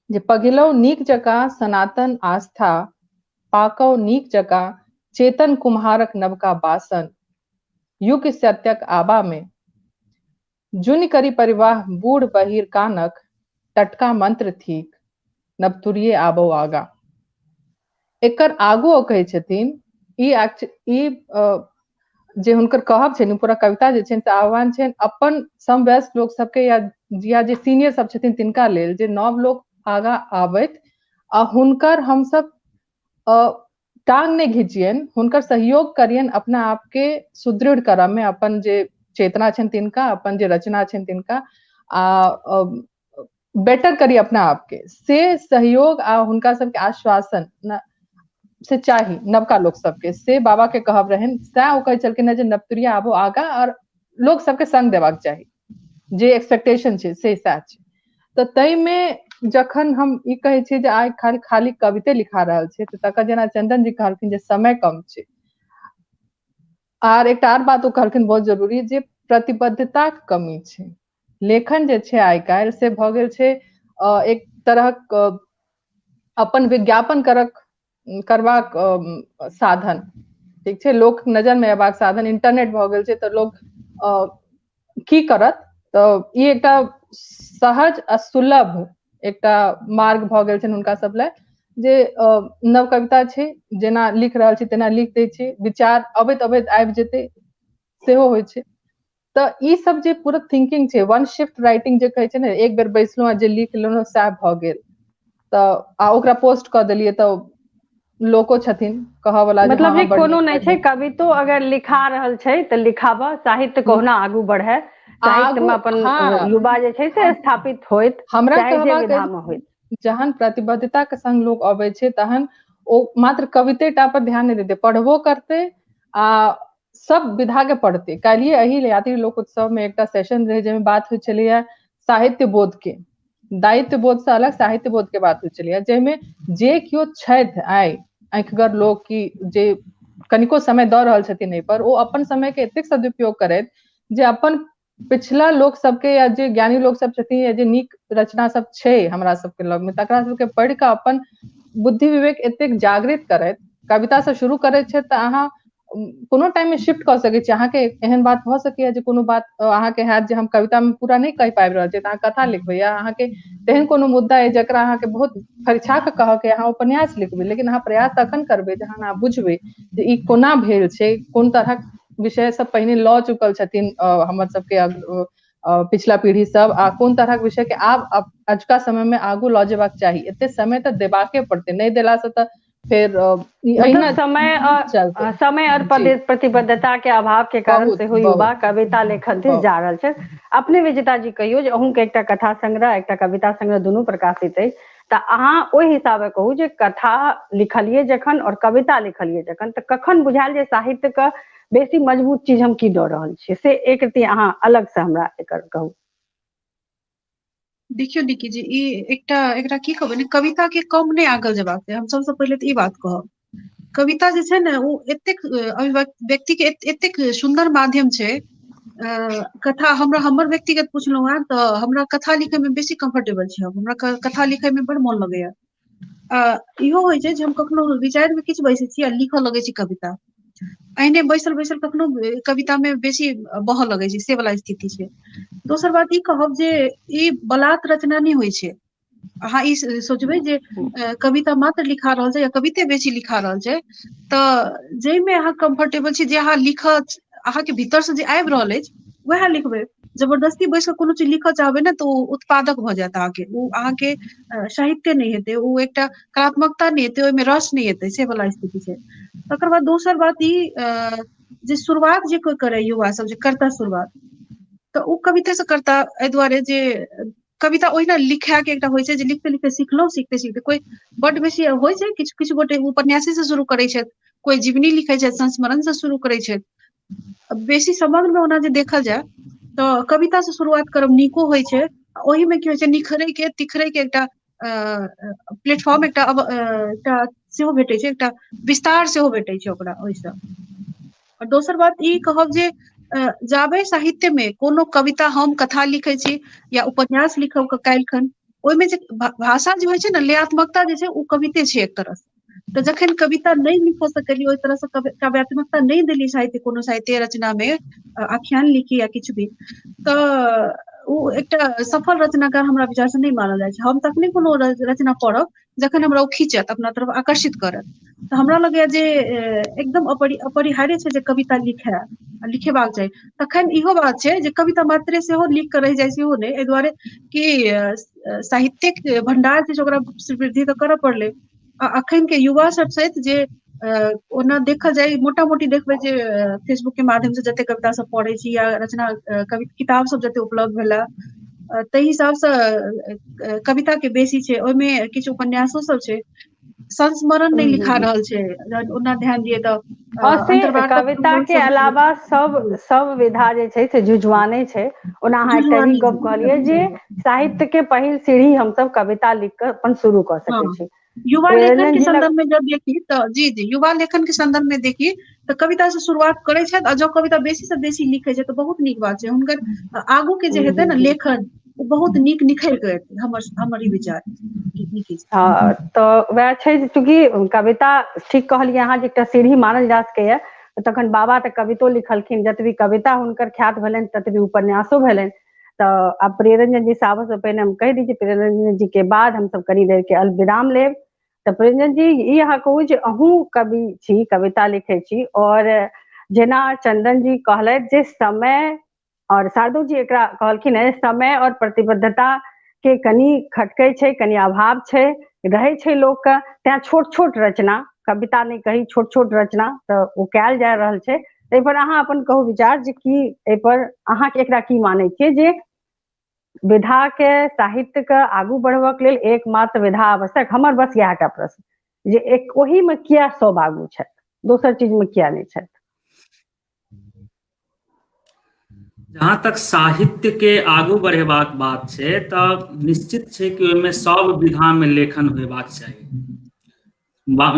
जे पगिलौ नीक जकाँ सनातन आस्था, पाकौ नीक जकाँ चेतन कुम्हारक नवका बासन, युग सत्यक आबा में जुनि करी परिवाह बूढ़ बहिर कानक, टटका मंत्र थीक नवतुरिये आबो आगा। एकर आगू ओ कहै छथिन, ई जे हुनकर कहब छै पूरा कविता जे छै से आह्वान छै अपन समवयस्क लोक सबके, या जे सीनियर सब छथिन तिनका लेल, जे नव लोक आगा आबैत आ हुनकर हमसब टांग नहीं घिचियन, हुनकर सहयोग करियन अपना आप के सुदृढ़ करब में, अपन जे चेतना छनि तिनका, अपन जे रचना छनि तिनका, आ बेटर करी अपना आप के, से सहयोग आ हुनका सबके आश्वासन से चाही नवका लोक सबके, से बाबा के कहब रहन। सैह ओ कहै छलखिन है जे नवतुरिया आबो आगा, और लोक सबके संग देबाक चाही, जे एक्सपेक्टेशन छै से सैह छै। तऽ तै में जखन हम ई कहै छियै जे आइ खाली कविते लिखा रहल छै, तऽ तकर जेना चंदन जी कहलखिन जे समय कम छै, आर एकटा आर बात ओ कहलखिन बहुत जरूरी, जे प्रतिबद्धताक कमी छै। लेखन जे छै आइ काल्हि से भऽ गेल छै एक तरहक अपन विज्ञापन करबाक साधन, ठीक छै, लोक नजर में एबाक साधन इंटरनेट भऽ गेल छै, तऽ लोक की करत, तऽ ई एकटा सहज आ सुलभ एकटा मार्ग भऽ गेल छनि हुनका सब लए, जे नव कविता छै, जेना लिख रहल छी तेना लिख दै छी, विचार अबैत अबैत आबि जेतै सेहो होइ छै। तऽ ई सब जे पूरा थिंकिंग छै, वन शिफ्ट राइटिंग जे कहै छै ने, एक बेर बैसलहुँ आ जे लिख लेलहुँ सएह भऽ गेल, तऽ आ ओकरा पोस्ट कऽ देलियै तऽ लोको छथिन कहऽ वाला जे मतलब हाँ जे हाँ बड़ कोनो नीक नहीं बड़ छै, नीक। कवितो अगर लिखा रहल छै तऽ लिखाबा, साहित्य कहुना आगू बढ़े, साहित्य आगू में अपन हाँ युवा जे छै से स्थापित होइत, हमरा चाहे जे कहबाक विधा में होइत। जहन प्रतिबद्धता के संग लोग अबै छै, तहन ओ मात्र कविते टा पर ध्यान नहीं देते, पढ़बो करते आ सब विधा के पढ़ते। काल्हिये एही यात्री लोक उत्सव में एकटा सेशन रहे, जाहिमे बात होइ छलैये साहित्य बोध के, दायित्व बोध से अलग साहित्य बोध के बात होइ छलैये, जाहिमे जे केओ छथि आइ आंखिगर लोक, की जे कनिको समय दऽ रहल छथिन एहि पर, ओ अपन समय के एतेक सदुपयोग करैत जे अपन पिछला लोक सबके, या जे ज्ञानी लोक सब छथिन, या जे नीक रचना सब छै हमरा सबके लग में, तकरा सबके पढ़ि कऽ अपन बुद्धि विवेक एतेक जागृत करैत, कविता से शुरू करैत छै तऽ अहाँ कोनो टाइम में शिफ्ट कऽ सकैत छी। अहाँके एहन बात भऽ सकैए जे कोनो बात अहाँके हैत जे हम कविता में पूरा नहीं कहि पाबि रहल छियै, तऽ अहाँ कथा लिखबै, या अहाँके तेहन कोनो मुद्दा अइ जकरा अहाँके बहुत परीक्षा के कहके अहाँ उपन्यास लिखबै, लेकिन अहाँ प्रयास तखन करबै जहन अहाँ बुझबै जे ई कोना भेल छै, कोन तरहक विषय सब पहिने लऽ चुकल छथिन हमर सबके पिछला पीढ़ी सब आ कोन तरहक विषय के आब अजुका समय में आगू लऽ जेबाक चाही, एते समय तऽ देबाके पड़ते, नहीं देला से तऽ फिर मतलब समय और प्रतिबद्धता के अभाव के कारण से युवा कविता लेखन दिस जा रहल छै। अपने विजेता जी कहियो जे अहूँ के एकटा कथा संग्रह एकटा कविता संग्रह दुनू प्रकाशित अछि, तऽ अहाँ ओहि हिसाबे कहू जे कथा लिखलिए जखन और कविता लिखलिए जखन, तऽ कखन बुझायल जे साहित्य के बेसी मजबूत चीज हम की दऽ रहल छियै, से एक रती अहाँ अलग से हमरा एकर कहू। देखियो निकी जी, ई एकरा की कहबै ने, कविता के कम नहीं आगल जेबाक छै। हम सबसे पहले तऽ ई बात कहब, कविता जे छै ने ओ एतेक व्यक्ति के एतेक सुंदर माध्यम छै। कथा हमर व्यक्तिगत पूछलहुँ हैं तऽ हमरा कथा लिखे में बेसी कंफर्टेबल छी। हमरा कथा लिखे में बड़ मन लगैया। इहो होइ छै जे हम कखनो विचार में किछु बैसे छी आ लिखऽ लगे छी कविता, अहिने बैसल बैसल कखनो कविता में बेसी बहऽ लगे छी, से वाला स्थिति छै। दोसर बात ई कहब जे ई बलात रचना नहीं होइ छै। अहाँ ई सोचबै जे कविता मात्र लिखा रहल छै या कविते बेसी लिखा रहल छै, तऽ जाहिमे अहाँ कंफर्टेबल छी, जे अहाँ लिखऽ अहाँके भीतर से जे आबि रहल अछि वएह लिखबै। जबरदस्ती बैस कऽ कोनो चीज लिखऽ चाहबै ने तऽ ओ उत्पादक भऽ जायत अहाँके, ओ अहाँके साहित्य नहीं हेतै, ओ एकटा कलात्मकता नहीं हेतै, ओहिमे रस नहीं हेतै, से वाला स्थिति छै। तकर बाद दोसर बात ई जे शुरुआत जे कोई करे, युवा सब जे करता शुरुआत, तऽ ओ कविते से करता, एहि दुआरे जे कविता ओहिना लिखा के एकटा होइ छै जे लिखते लिखते सिखलहुँ, सीखते सीखते कोई बड बेसी होइ छै, किछु किछु गोटे उपन्यासी से शुरू करै छथि, कोई जीवनी लिखै छथि, संस्मरण से शुरू करै छथि। बेसी समग्र में ओना जे देखल जाय तऽ कविता से शुरुआत करब नीको होइ छै। ओही में की होइ छै, निखरै के तिखरै के एकटा प्लेटफॉर्म, एकटा सेहो भेटै छै, एकटा विस्तार सेहो भेटै छै ओकरा ओहिसँ। और दोसर बात ई कहब जे जाबे साहित्य में कोनो कविता, हम कथा लिखै छी या उपन्यास लिखब काल्हिखन, ओहिमे जे भाषा जे होइ छै ने, लयात्मकता जे छै ओ कविते छै एक तरह से। तऽ जखन कविता नहीं लिख सकलियै, ओहि तरह से काव्यात्मकता नहीं देलियै साहित्य, कोनो साहित्य रचना में आख्यान लिखी या किछु भी, तऽ ओ एकटा सफल रचनाकार हमरा विचार से नहीं मानल जाइ छै। हम तखने कोनो रचना पढ़ब जखन हमरा ओ खींचत, अपना तरफ आकर्षित करत। तऽ हमरा लगैया जे एकदम अपरिहार्य छै जे कविता लिखेबाक चाही। तखन इहो बात छै जे कविता मात्रे सेहो लिख कऽ रहि जाइ, सेहो नहीं, एहि दुआरे कि साहित्यिक भंडार जे छै ओकरा वृद्धि तऽ करऽ पड़लै। अखन के युवा सब छथि जे ओना देखल जाय, मोटा मोटी देखबै जे फेसबुक के माध्यम से जते कविता सब पढ़ै छी या रचना किताब सब जते उपलब्ध भेला, ताहि हिसाब से कविता के बेसी छै। ओहिमे किछु उपन्यासो सब छै, संस्मरण नहीं लिखा रहल छै, ओना ध्यान दिए तऽ और से अंतर्वार्ता कविता के अलावा सब विधा जे छै से जुझवाने छै। ओना अहाँ एकटा ई गप कहलियै जे साहित्य के पहिल सीढ़ी हम सब कविता लिख कऽ अपन शुरू कऽ सकै छी। युवा लेखन के संदर्भ में जब देखी तऽ जी युवा लेखन के संदर्भ में देखी तऽ कविता से शुरुआत करै छथि, आ जब कविता बेसी से बेसी लिखै छै तऽ बहुत नीक बात छै। हुनकर आगू के जे हेतै ने लेखन, ओ बहुत नीक निखरि कऽ एतै, हमर ई विचार। तऽ वएह छै, चूंकि कविता ठीक कहलियै अहाँ जे एकटा सीढ़ी मानल जा सकैया, तखन बाबा तऽ कवितो लिखलखिन, जतबी कविता हुनकर ख्यात भेलनि ततबी उपन्यासो भेलनि। तऽ अब प्रियरंजन जी से आबऽ से पहिने हम कहि दी कि प्रियरंजन जी के बाद हम सब कनी देर के विराम लेब। तऽ प्रियरंजन जी, ई अहाँ कहू जे अहूँ कवि छी, कविता लिखै छी, और जेना चंदन जी कहलथि जे समय, और शार्दुल जी एकरा कहलखिन है, समय और प्रतिबद्धता के कनी खटकै छै, कनी अभाव छै, रहै छै लोक के, तें छोट छोट रचना, कविता नहीं कही, छोट छोट रचना तऽ ओ कयल जा रहल छै। एहि पर अहाँ अपन कहू विचार जे की एहि पर अहाँ एकरा की मानै छियै जे विधा के, साहित्य के आगू बढ़बक लेल एकमात्र विधा आवश्यक, हमर बस इएहटा प्रश्न जे एक ओही में किया सब आगू छथि, दोसर चीज में किया नहीं छथि? जहाँ तक साहित्य के आगू बढ़ेबाक बात छै तऽ निश्चित छै कि ओहिमे सब विधा में लेखन होयबाक चाही,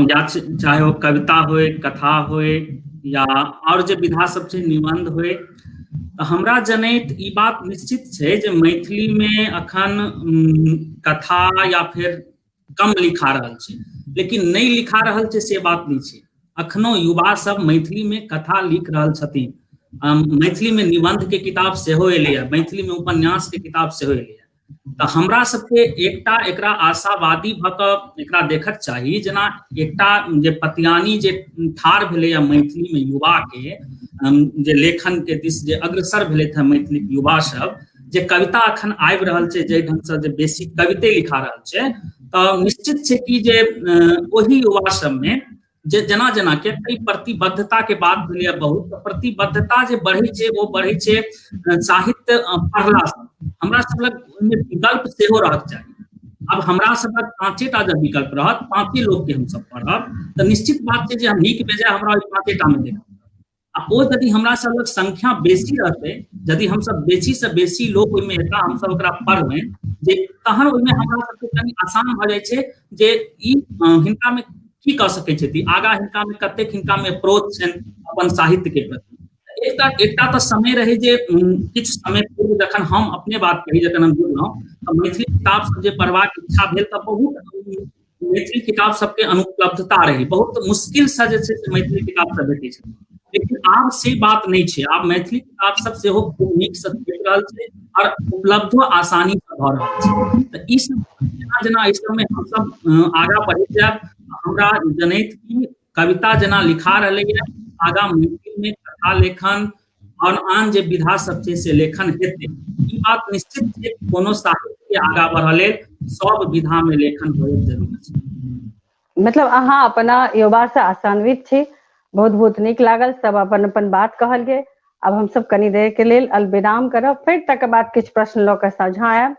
या चाहे वो कविता होय, कथा होय, या और जे विधा सब छै, निबंध होय। हमरा जनैत ई बात निश्चित छै जे मैथिली में अखन कथा या फिर कम लिखा रहल छै, लेकिन नहीं लिखा रहल छै से बात नहीं छै। अखनो युवा सब मैथिली में कथा लिख रहल छथिन, मैथिली में निबंध के किताब सेहो एलैया, मैथिली में उपन्यास के किताब सेहो एलैया। तऽ हमरा सबके एकटा एकरा आशावादी भऽ कऽ एकरा देखक चाही, जेना एकटा जे पतियानी जे ठाढ़ भेलैया मैथिली में युवा के, जे लेखन के दिस जे अग्रसर भेलथि हैं मैथिली युवा सब, जे कविता अखन आबि रहल छै जे ढंग से जे बेसी कविते लिखा रहल छै तऽ निश्चित छै कि जे ओही युवा सबमे जे जेना जेना के कई प्रतिबद्धता के बात भेलै बहुत प्रतिबद्धता जे बढ़ै छै वो बढ़ै छै साहित्य पढ़ला से हमरा सब लग ओहिमे विकल्प सेहो रहक चाही। अब हमरा सब लग 5टा जब विकल्प रहत 5 लोग के हम सब पढ़ब तऽ निश्चित बात छै जे हम नीक बेजाय हमरा ओहि 5टा में देखब आ ओ यदि हमरा सब लग संख्या बेसी रहतै यदि हम सब बेसी से बेसी लोग ओहिमे एता हम सब ओकरा पढ़बै जे तहन ओहिमे हमरा सबके कनि आसान भऽ जाइ छै जे ई हिनका में की कह सकै छथि आगा हिनका में कतेक हिनका में अप्रोच छनि अपन साहित्य के प्रति। एकटा तऽ समय रहे जे किछु समय पूर्व जखन हम अपने बात कही जखन हम जुड़लहुँ तऽ मैथिली किताब सब जे पढ़बाक इच्छा भेल तऽ बहुत मैथिली किताब सबके अनुपलब्धता रही बहुत मुश्किल से जे छै मैथिली किताब सब भेटै छै लेकिन आब से बात नहीं छै आब मैथिली किताब सब सेहो खूब नीक से भेट रहल छै और उपलब्धो आसानी से भऽ रहल छै। तऽ ई सब जेना जेना इस समय हम सब आगा बढ़ि जायब हमरा जनैत की कविता जेना लिखा रहलै है आगा मैथिली में कथा लेखन और आन जे विधा सब छै से लेखन हेतै ई बात निश्चित छै कोनो साहित्य के आगा बढ़ऽ लेल सब विधा में लेखन होय जरूरी छै। मतलब अहाँ अपना युवा से आशान्वित छी बहुत बहुत नीक लागल सब अपन अपन बात कहल गे। अब हम सब कनी देर के लेल अलविराम करब फिर तकर बाद किछु प्रश्न लऽ कऽ साझा आयब।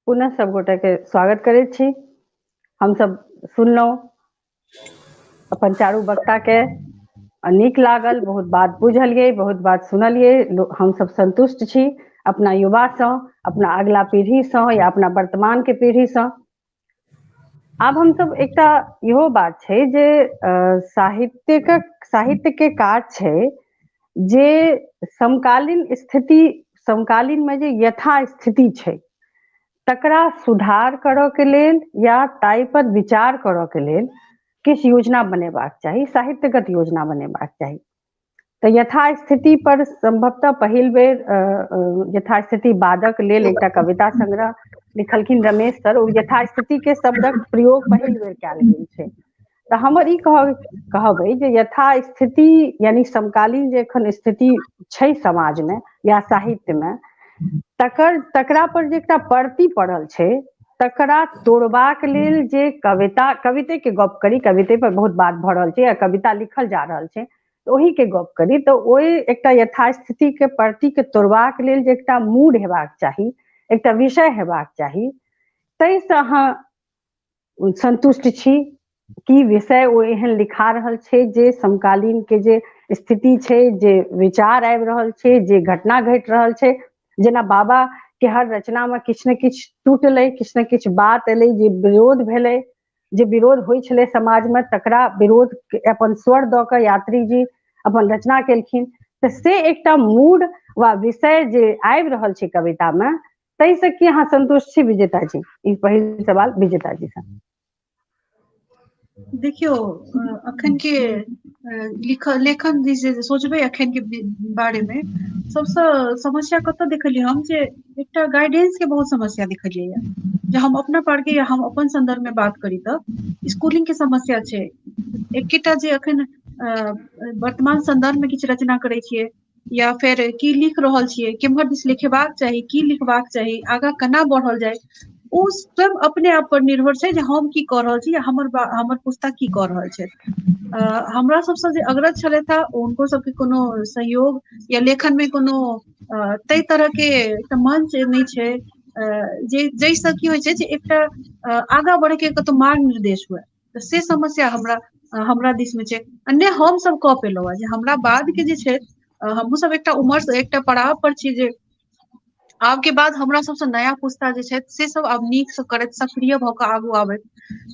पुनः सब गोटे के स्वागत करै छी। हम सब सुनलहुँ अपन चारू वक्ता के नीक लागल बहुत बात बुझलियै बहुत बात सुनलियै हम सब संतुष्ट छी अपना युवा सँ अपना अगला पीढ़ी सँ या अपना वर्तमान के पीढ़ी सँ। आब हम सब एकटा इहो बात छै जे साहित्य के काज छै जे समकालीन में जे यथा स्थिति छै तकरा सुधार करऽ के लेल या ताहि पर विचार करऽ के लेल किछु योजना बनेबाक चाही साहित्यगत योजना बनेबाक चाही। तऽ यथास्थिति पर संभवतः पहिल बेर यथास्थिति बादक लेल एकटा कविता संग्रह लिखलखिन रमेश सर ओ यथास्थिति के शब्दक प्रयोग पहिल बेर कयल गेल छै। तऽ हमर ई कहबै जे यथास्थिति यानी समकालीन जे एखन स्थिति छै समाज में या साहित्य में तकरा पर जे एकटा परती पड़ल छै तकरा तोड़बाक लेल जे कविते के गप करी कविते पर बहुत बात भऽ रहल छै या कविता लिखल जा रहल छै ओही के गप करी तऽ ओहि एकटा यथास्थिति के परती के तोड़बाक लेल जे एकटा मूड हेबाक चाही एकटा विषय हेबाक चाही ताहिसँ अहाँ संतुष्ट छी की विषय ओ एहन लिखा रहल छै जे समकालीन के जे स्थिति छै जे विचार आबि रहल छै जे घटना घटि रहल छै जेना बाबा के हर रचना में किछु ने किछु टूटलै किछु ने किछु बात एलै जे विरोध भेलै जे विरोध होइ छलै समाज में तकरा विरोध अपन स्वर दऽ कऽ यात्री जी अपन रचना केलखिन। तऽ से एकटा मूड वा विषय जे आबि रहल छै कविता में ताहिसँ की अहाँ संतुष्ट छी विजेता जी? ई पहिल सवाल विजेता जी से। देखियो अखन के लेखन जे सोचबै अखन के बारे में सबसे समस्या कतऽ देखलियै हम जे एकटा गाइडेंस के बहुत समस्या देखलियै है जे हम अपना पार के या हम अपन संदर्भ में बात करी तऽ स्कूलिंग के समस्या छै। एकेटा जे अखन वर्तमान संदर्भ में किछु रचना करै छियै या फिर की लिख रहल छियै केम्हर दिस लिखेबाक चाही की लिखबाक चाही आगाँ केना बढ़ल जाय ओ स्वयं अपने आप पर निर्भर छै जे हम की कऽ रहल छी या हमर पुस्तक की कऽ रहल छै। हमरा सबसँ जे अग्रज छलथि हे हुनको सबके कोनो सहयोग या लेखन में कोनो ताहि तरह के एकटा मंच नहि छै जाहिसँ की होइ छै जे एकटा आगा बढ़े के कतौ मार्ग निर्देश हुए, तो से समस्या हमरा दिस में छै। अन्य हम सब कऽ पेलहुँ जे हमरा बाद के जे छै हमहूँ सब एकटा उम्र से एकटा पड़ाव पर छी जे आब के बाद हमरा सबसे नया पुस्ता जे छै से सब आब नीक से करैत सक्रिय भऽ कऽ आगू आबैत,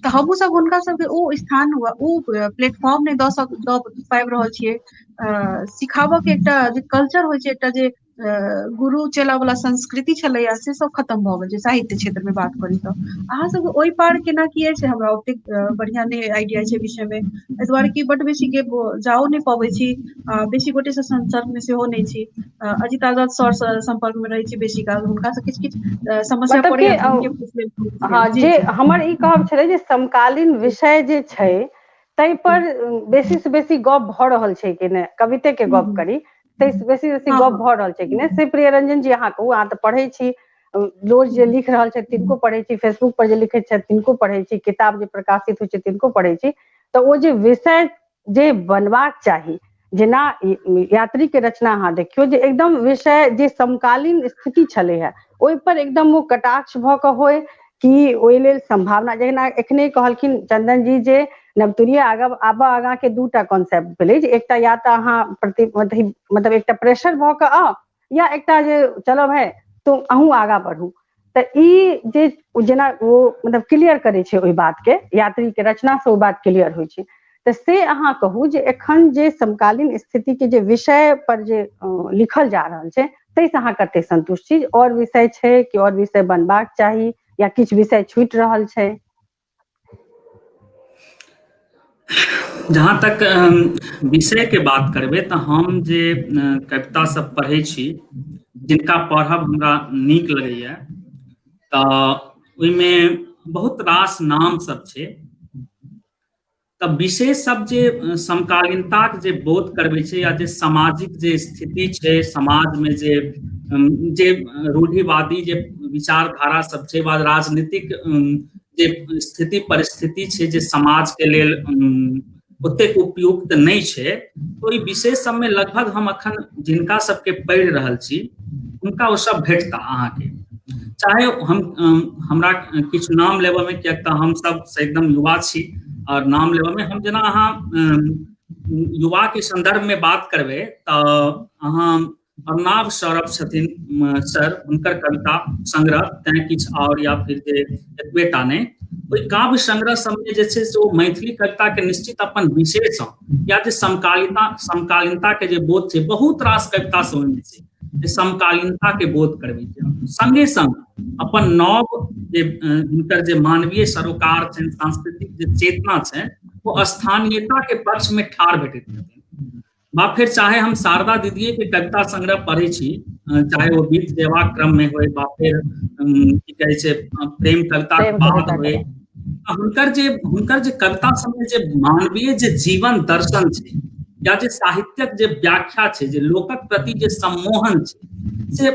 तऽ हमहूँ सब हुनका सबके ओ स्थान हुआ ओ प्लेटफॉर्म नहीं दऽ पाबि रहल छियै। सिखाबऽ के एकटा जे कल्चर होइ छै, एकटा जे गुरु चेला वाला संस्कृति छलैया से सब खत्म भऽ गेल छै साहित्य क्षेत्र में बात करी तऽ। अहाँ सब ओहि पार केना की अछि हमरा ओतेक बढ़िया नहीं आइडिया छै विषय में, एहि दुआरे कि बड बेसी के जाओ नहीं पबै छी, बेसी गोटे से संपर्क में सेहो नहीं छी। अजित आजाद सर से संपर्क में रहै छी बेसी काल, हुनका से किछ समस्या मतलब पड़ैया कि तऽ हुनके पूछ लेल। हाँ जी जे जी हमर ई कहब छलै जे समकालीन विषय जे छै ताहि पर बेसी से बेसी गप भऽ रहल छै कि नहि, कविते के गप करी ताहि से बेसी हाँ गप हाँ भऽ रहल छै कि नहि से प्रियरंजन जी अहाँ कहू। अहाँ तऽ पढ़ै छी, रोज जे लिख रहल छथि तिनको पढ़ै छी, फेसबुक पर जे लिखै छथि तिनको पढ़ै छी, किताब जे प्रकाशित होइ छै तिनको पढ़ै छी, तऽ ओ जे विषय जे बनबाक चाही, जेना यात्री के रचना अहाँ देखियौ जे एकदम विषय जे समकालीन स्थिति छलै है ओहि पर एकदम ओ कटाक्ष भऽ कऽ होय कि ओहि लेल संभावना, जेना एखने कहलखिन चंदन जी जे नवतुरिया आगाँ के दूटा कॉन्सेप्ट भेलै, जे एकटा या तऽ अहाँ मतलब एकटा प्रेशर भऽ कऽ आउ, या एकटा जे चलो भाई तो अहूँ आगाँ बढ़ू। तऽ ई जे जेना ओ मतलब क्लियर करै छै ओहि बात के, यात्री के रचना से ओ बात क्लियर होइ छै। तऽ से अहाँ कहू जे एखन जे समकालीन स्थिति के जे विषय पर जे लिखल जा रहल छै ताहिसँ अहाँ कते संतुष्ट छी? और विषय छै कि और विषय बनबाक चाही या किछु विषय छूटि रहल छै? जहाँ तक विषय के बात करबै तऽ हम जे कविता सब पढ़ै छी, जिनका पढ़ब हमरा नीक लगैया, तऽ ओहिमे बहुत रास नाम सब छै। तऽ विषय सब जे समकालीनताक जे बोध करबै छै, या जे सामाजिक जे स्थिति छै समाज में जे रूढ़िवादी जे विचारधारा सब छै, वा राजनीतिक जे स्थिति परिस्थिति छै जे समाज के लेल ओतेक उपयुक्त नहीं छै, तो ई विषय सबमें लगभग हम अखन जिनका सबके पढ़ि रहल छी हुनका ओ सब भेटता अहाँके। चाहे हमरा किछु नाम लेबऽ में, किएक तऽ हम सब से एकदम युवा छी, और नाम लेबऽ में हम जेना अहाँ युवा के संदर्भ में बात करबै तऽ अहाँ अर्नाब सौरभ छथिन सर, हुनकर कविता संग्रह तैं किछु और, या फिर जे एतबेटा नहीं, ओहि काव्य संग्रह सबमें जे छै से ओ मैथिली कविता के निश्चित अपन विशेष, या जे समकालीनता के जे बोध छै, बहुत रास कविता सब ओहिमे छै जे समकालीनता के बोध करबै छै। संगे संग अपन नव जे हुनकर जे मानवीय सरोकार छनि, सांस्कृतिक जे चेतना छनि, वो स्थानीयता के पक्ष में ठाढ़ भेटैत छथिन। बा फिर चाहे हम शारदा दीदीए के कविता संग्रह पढ़ै छी, चाहे वो बीत जेबाक क्रम में होय, बा फिर की कहै छै प्रेम कविता के बाद होय, हुनकर जे कविता सबमें जे मानवीय जे जीवन दर्शन छै, या जे साहित्यक जे व्याख्या छै, जे लोकक प्रति जे सम्मोहन छै, से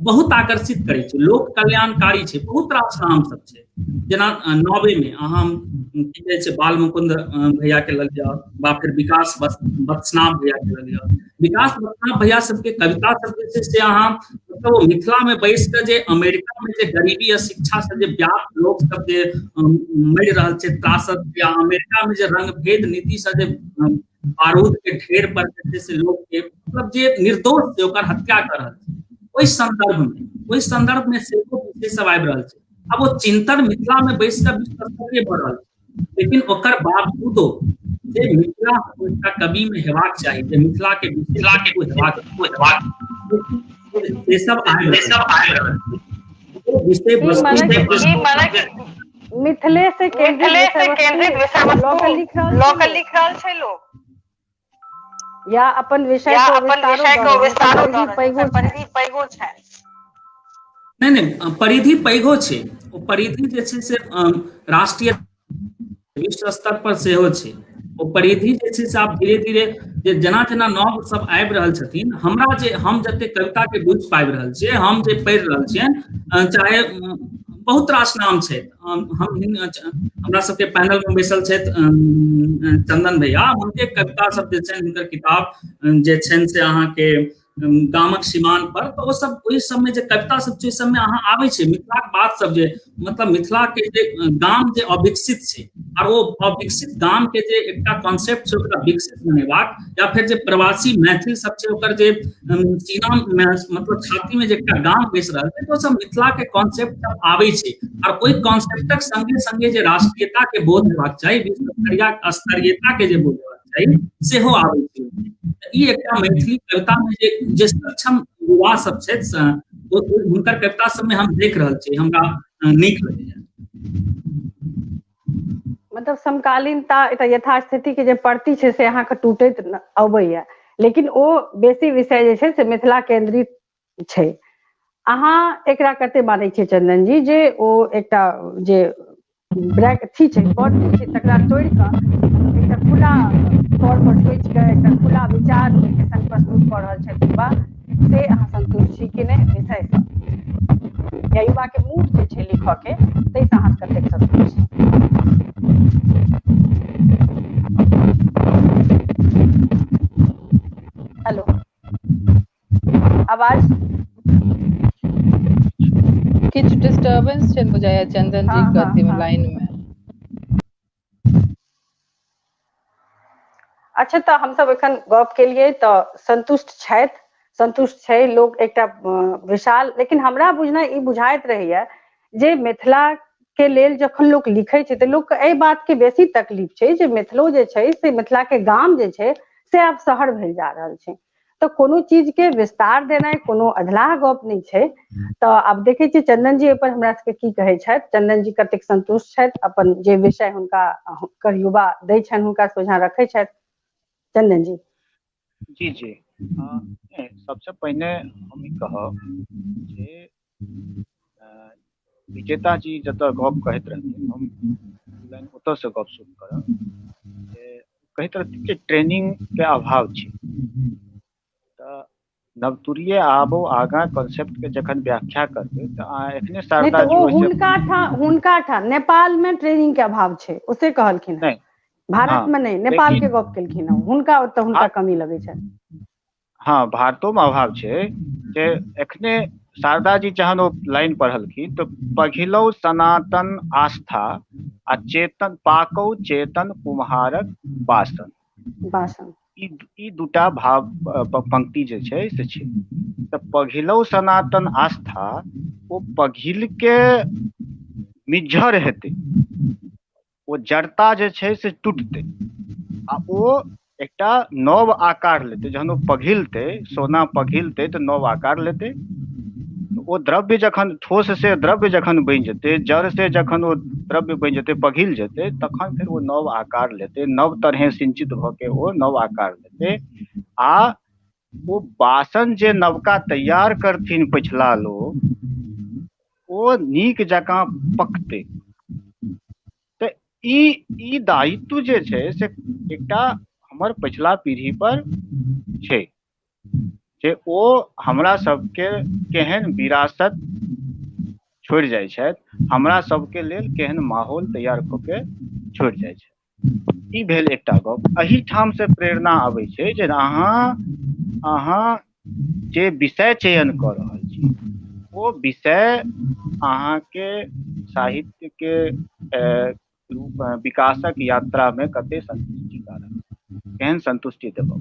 बहुत आकर्षित करै छै, लोक कल्याणकारी छै। बहुत रास नाम सब छै, जेना नौवे में अहाँ की कहै छै बाल मुकुंद भैया के लग जाओ, बा फिर विकास बत्सनाम भैया के लग जाओ। विकास बत्सनाम भैया सबके कविता सब जे छै से अहाँ मतलब मिथिला में बैस कऽ जे अमेरिका में जे गरीबी अशिक्षा से जे व्याप्त लोक सब जे मरि रहल छै त्रासद, या अमेरिका में जे रंग भेद नीति से जे बारूद के ढेर पर जे छै से लोग के मतलब जे निर्दोष छै ओकर हत्या कर रहल छै, ओहि संदर्भ में सेहो विषय सब आबि रहल छै। अब वो चिंतन मिथिला में बैस कऽ विश्व स्तरीय बढ़ रहल छै, लेकिन ओकर बावजूदो जे मिथिला एकटा कवि में हेबाक चाही, जे मिथिला के हेबाक से सब आबि रहल छै। विषय मिथिले से केंद्रित विषय वस्तु लोकल लिख रहल छै लोग, या अपन विषय को विस्तारो पैघो छै। नहीं परिधि पैघो छै, ओ परिधि जे छै से राष्ट्रीय विश्व स्तर पर सेहो छै। ओ परिधि जे छै से आब धीरे धीरे जे जेना जेना नव सब आबि रहल छथिन, हमरा जे हम जते कविता के बुझि पाबि रहल छियै, हम जे पढ़ि रहल छियै, चाहे बहुत रास नाम छै, हमरा सबके पैनल में बैसल छथि चंदन भैया, हुनके कविता सब जे छनि, हुनकर किताब जे छनि से अहाँके गामक सीमान पर, तो वो सब ओहि सब में जे कविता सब छै, सब में अहाँ आबै छै मिथिला के बात सब, जे मतलब मिथिला के जे गाम जे अविकसित छै, और वो अविकसित गाम के जे एकटा कॉन्सेप्ट छै ओकरा विकसित बनेबाक, या फिर जे प्रवासी मैथिल सब छै ओकर जे सीना में मतलब छाती में जे एकटा गाम बैस रहल छै, तो सब मिथिला के कॉन्सेप्ट सब आबै छै, और ओहि कॉन्सेप्टक संगे संगे जे राष्ट्रीयता के बोध हेबाक चाही, विश्व स्तरीयता के जे बोध हेबाक चाही, सेहो आबै छै। ई एकटा मैथिली कविता में जे सक्षम युवा सब छै, हुनकर कविता सब में हम देख रहल छी, हमरा नीक लगैया। मतलब समकालीनता, एकटा यथास्थिति के जे प्रति छै से अहाँके टूटैत अबैया, लेकिन ओ बेसी विषय जे छै से मिथिला केंद्रित छै। अहाँ एकरा कते मानै छियै चंदन जी, जे ओ एकटा जे ब्रैक अथी छै, पद छै, तकरा तोड़ि कऽ एकटा खुला तौर पर सोचि कऽ एकटा खुला विचार के संग प्रस्तुत कऽ रहल छथि युवा, से अहाँ संतुष्ट छी कि नहि विषय से, या युवा के मूड जे छै लिखऽ के, ताहिसँ अहाँ कतेक संतुष्ट छी? हेलो, आवाज किछु डिस्टर्बेंस छै बुझाइया चंदन जी के अथी में, लाइन में। अच्छा, तऽ हमसब एखन गप केलियै तऽ संतुष्ट छथि, संतुष्ट छै लोग एकटा विशाल, लेकिन हमरा बुझनाइ ई बुझाइत रहैया जे मिथिला के लेल जखन लोक लिखै छै तऽ लोकके एहि बात के बेसी तकलीफ छै जे मिथिलो जे छै से मिथिला के गाम जे छै से आब शहर भेल जा रहल छै, तऽ कोनो चीज के विस्तार देनाइ कोनो अधलाह गप नहि छै। तऽ आब देखै छियै चंदन जी एहिपर हमरा सबके की कहै छथि, चंदन जी कतेक संतुष्ट छथि, अपन जे विषय हुनका युवा दै छनि हुनका सोझा रखै छथि, चंदन जी? जी जी, सबसे पहिने हम ई कहब जे विजेता जी जतऽ गप कहैत रहथिन, हम ओतऽ से गप शुरू करब, जे कहैत रहथिन जे ट्रेनिंग के अभाव छै। तऽ नवतुरिये आबो आगाँ कॉन्सेप्ट के जखन व्याख्या करबै तऽ अहाँ एखने शारदा जी हुनका ठाम नेपाल में ट्रेनिंग के अभाव छै, उसे कहलखिन है, भारत में नहीं, नेपाल के गप केलखिन है, हुनका ओतऽ हुनका कमी लगै छै। हाँ, भारतो में अभाव छै, जे एखने शारदा जी जहन ओ लाइन पढ़लखिन तऽ पघिलौ सनातन आस्था आ चेतन पाकौ चेतन कुम्हारक बासन, ई दूटा भाव पंक्ति जे छै से छै। तऽ पघिलौ सनातन आस्था, ओ पघिल के मिज्झर हेतै, ओ जड़ता जे छै से टूटतै, आ ओ एकटा नव आकार लेतै। जहन ओ पघिलतै, सोना पघिलतै तऽ नव आकार लेतै। ओ द्रव्य जखन ठोस से द्रव्य जखन बनि जेतै, जड़ से जखन ओ द्रव्य बनि जेतै, पघिल जेतै, तखन फेर ओ नव आकार लेतै, नव तरहे सिंचित भऽ के ओ नव आकार लेतै। आ ओ बासन जे नवका तैयार करथिन पछिला लोग, ओ नीक जकाँ पकतै। तऽ ई दायित्व जे छै से एकटा हमर पछिला पीढ़ी पर छै, जे ओ हमरा सबके केहन विरासत छोड़ि जाइ छथि, हमरा सबके लेल केहन माहौल तैयार कऽ के छोड़ि जाइ छथि। ई भेल एकटा गप। एहिठाम से प्रेरणा अबै छै जे अहाँ जे विषय चयन कऽ रहल छी, ओ विषय अहाँके साहित्य के विकासक यात्रा में कते संतुष्टिकारक, केहन संतुष्टि देबऽ।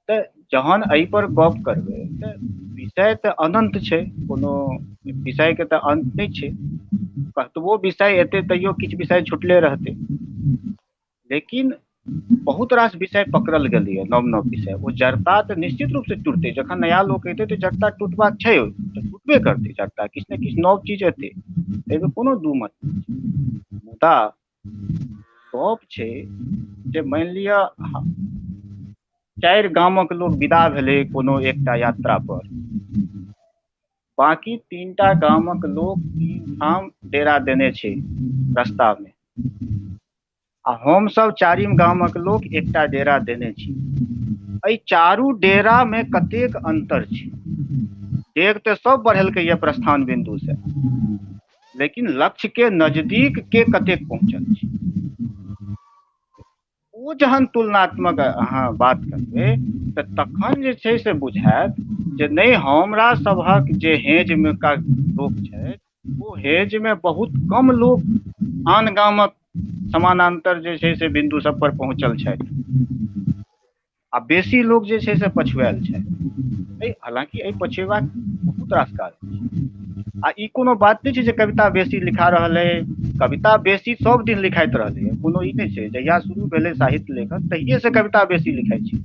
तऽ जहन एहि पर गप करबै तऽ विषय तऽ अनंत छै, कोनो विषय के तऽ अंत नहि छै। कतबो विषय एतै तैयो किछु विषय छुटले रहतै, लेकिन बहुत रास विषय पकड़ल गेलैए, नव नव विषय। ओ जड़ता तऽ निश्चित रूप से टूटतै, जखन नया लोक एतै तऽ जड़ता टूटबाक छै, तऽ टूटबे करतै जड़ता, किछु ने किछु नव चीज एतै, एहिमे कोनो दू मत नहि। मुदा गप छै जे मानि लिअ 4 गामक लोक विदा भेलै कोनो एकटा यात्रा पर, बाकी 3टा गामक लोक 3 ठाम डेरा देने छै रास्ता में, आ हम सब 4म गामक लोक एकटा डेरा देने छी। एहि 4 डेरा में कतेक अंतर छै। डेग तऽ सब बढ़ेलकै ये प्रस्थान बिंदु से, लेकिन लक्ष्य के नजदीक के कतेक पहुंचल छै, ओ जहन तुलनात्मक अहाँ बात करबै तऽ तखन जे छै से बुझायत जे नहि हमरा सभक जे हेज में का लोक छथि ओ हेज में बहुत कम लोक आन गामक समानांतर जे छै से बिंदु सब पर पहुंचल छथि आ बेसी लोग जे छै से पछुआल छथि। हालांकि एहि पछुएबाक बहुत रास कारण छै आ ई कोनो बात नहीं छै जे कविता बेसी लिखा रहल है, कविता बेसी सब दिन लिखाइत रहले है, कोनो ई नहीं छै। जहिया शुरू भेले साहित्य लेखन तहिए से कविता बेसी लिखाई छै।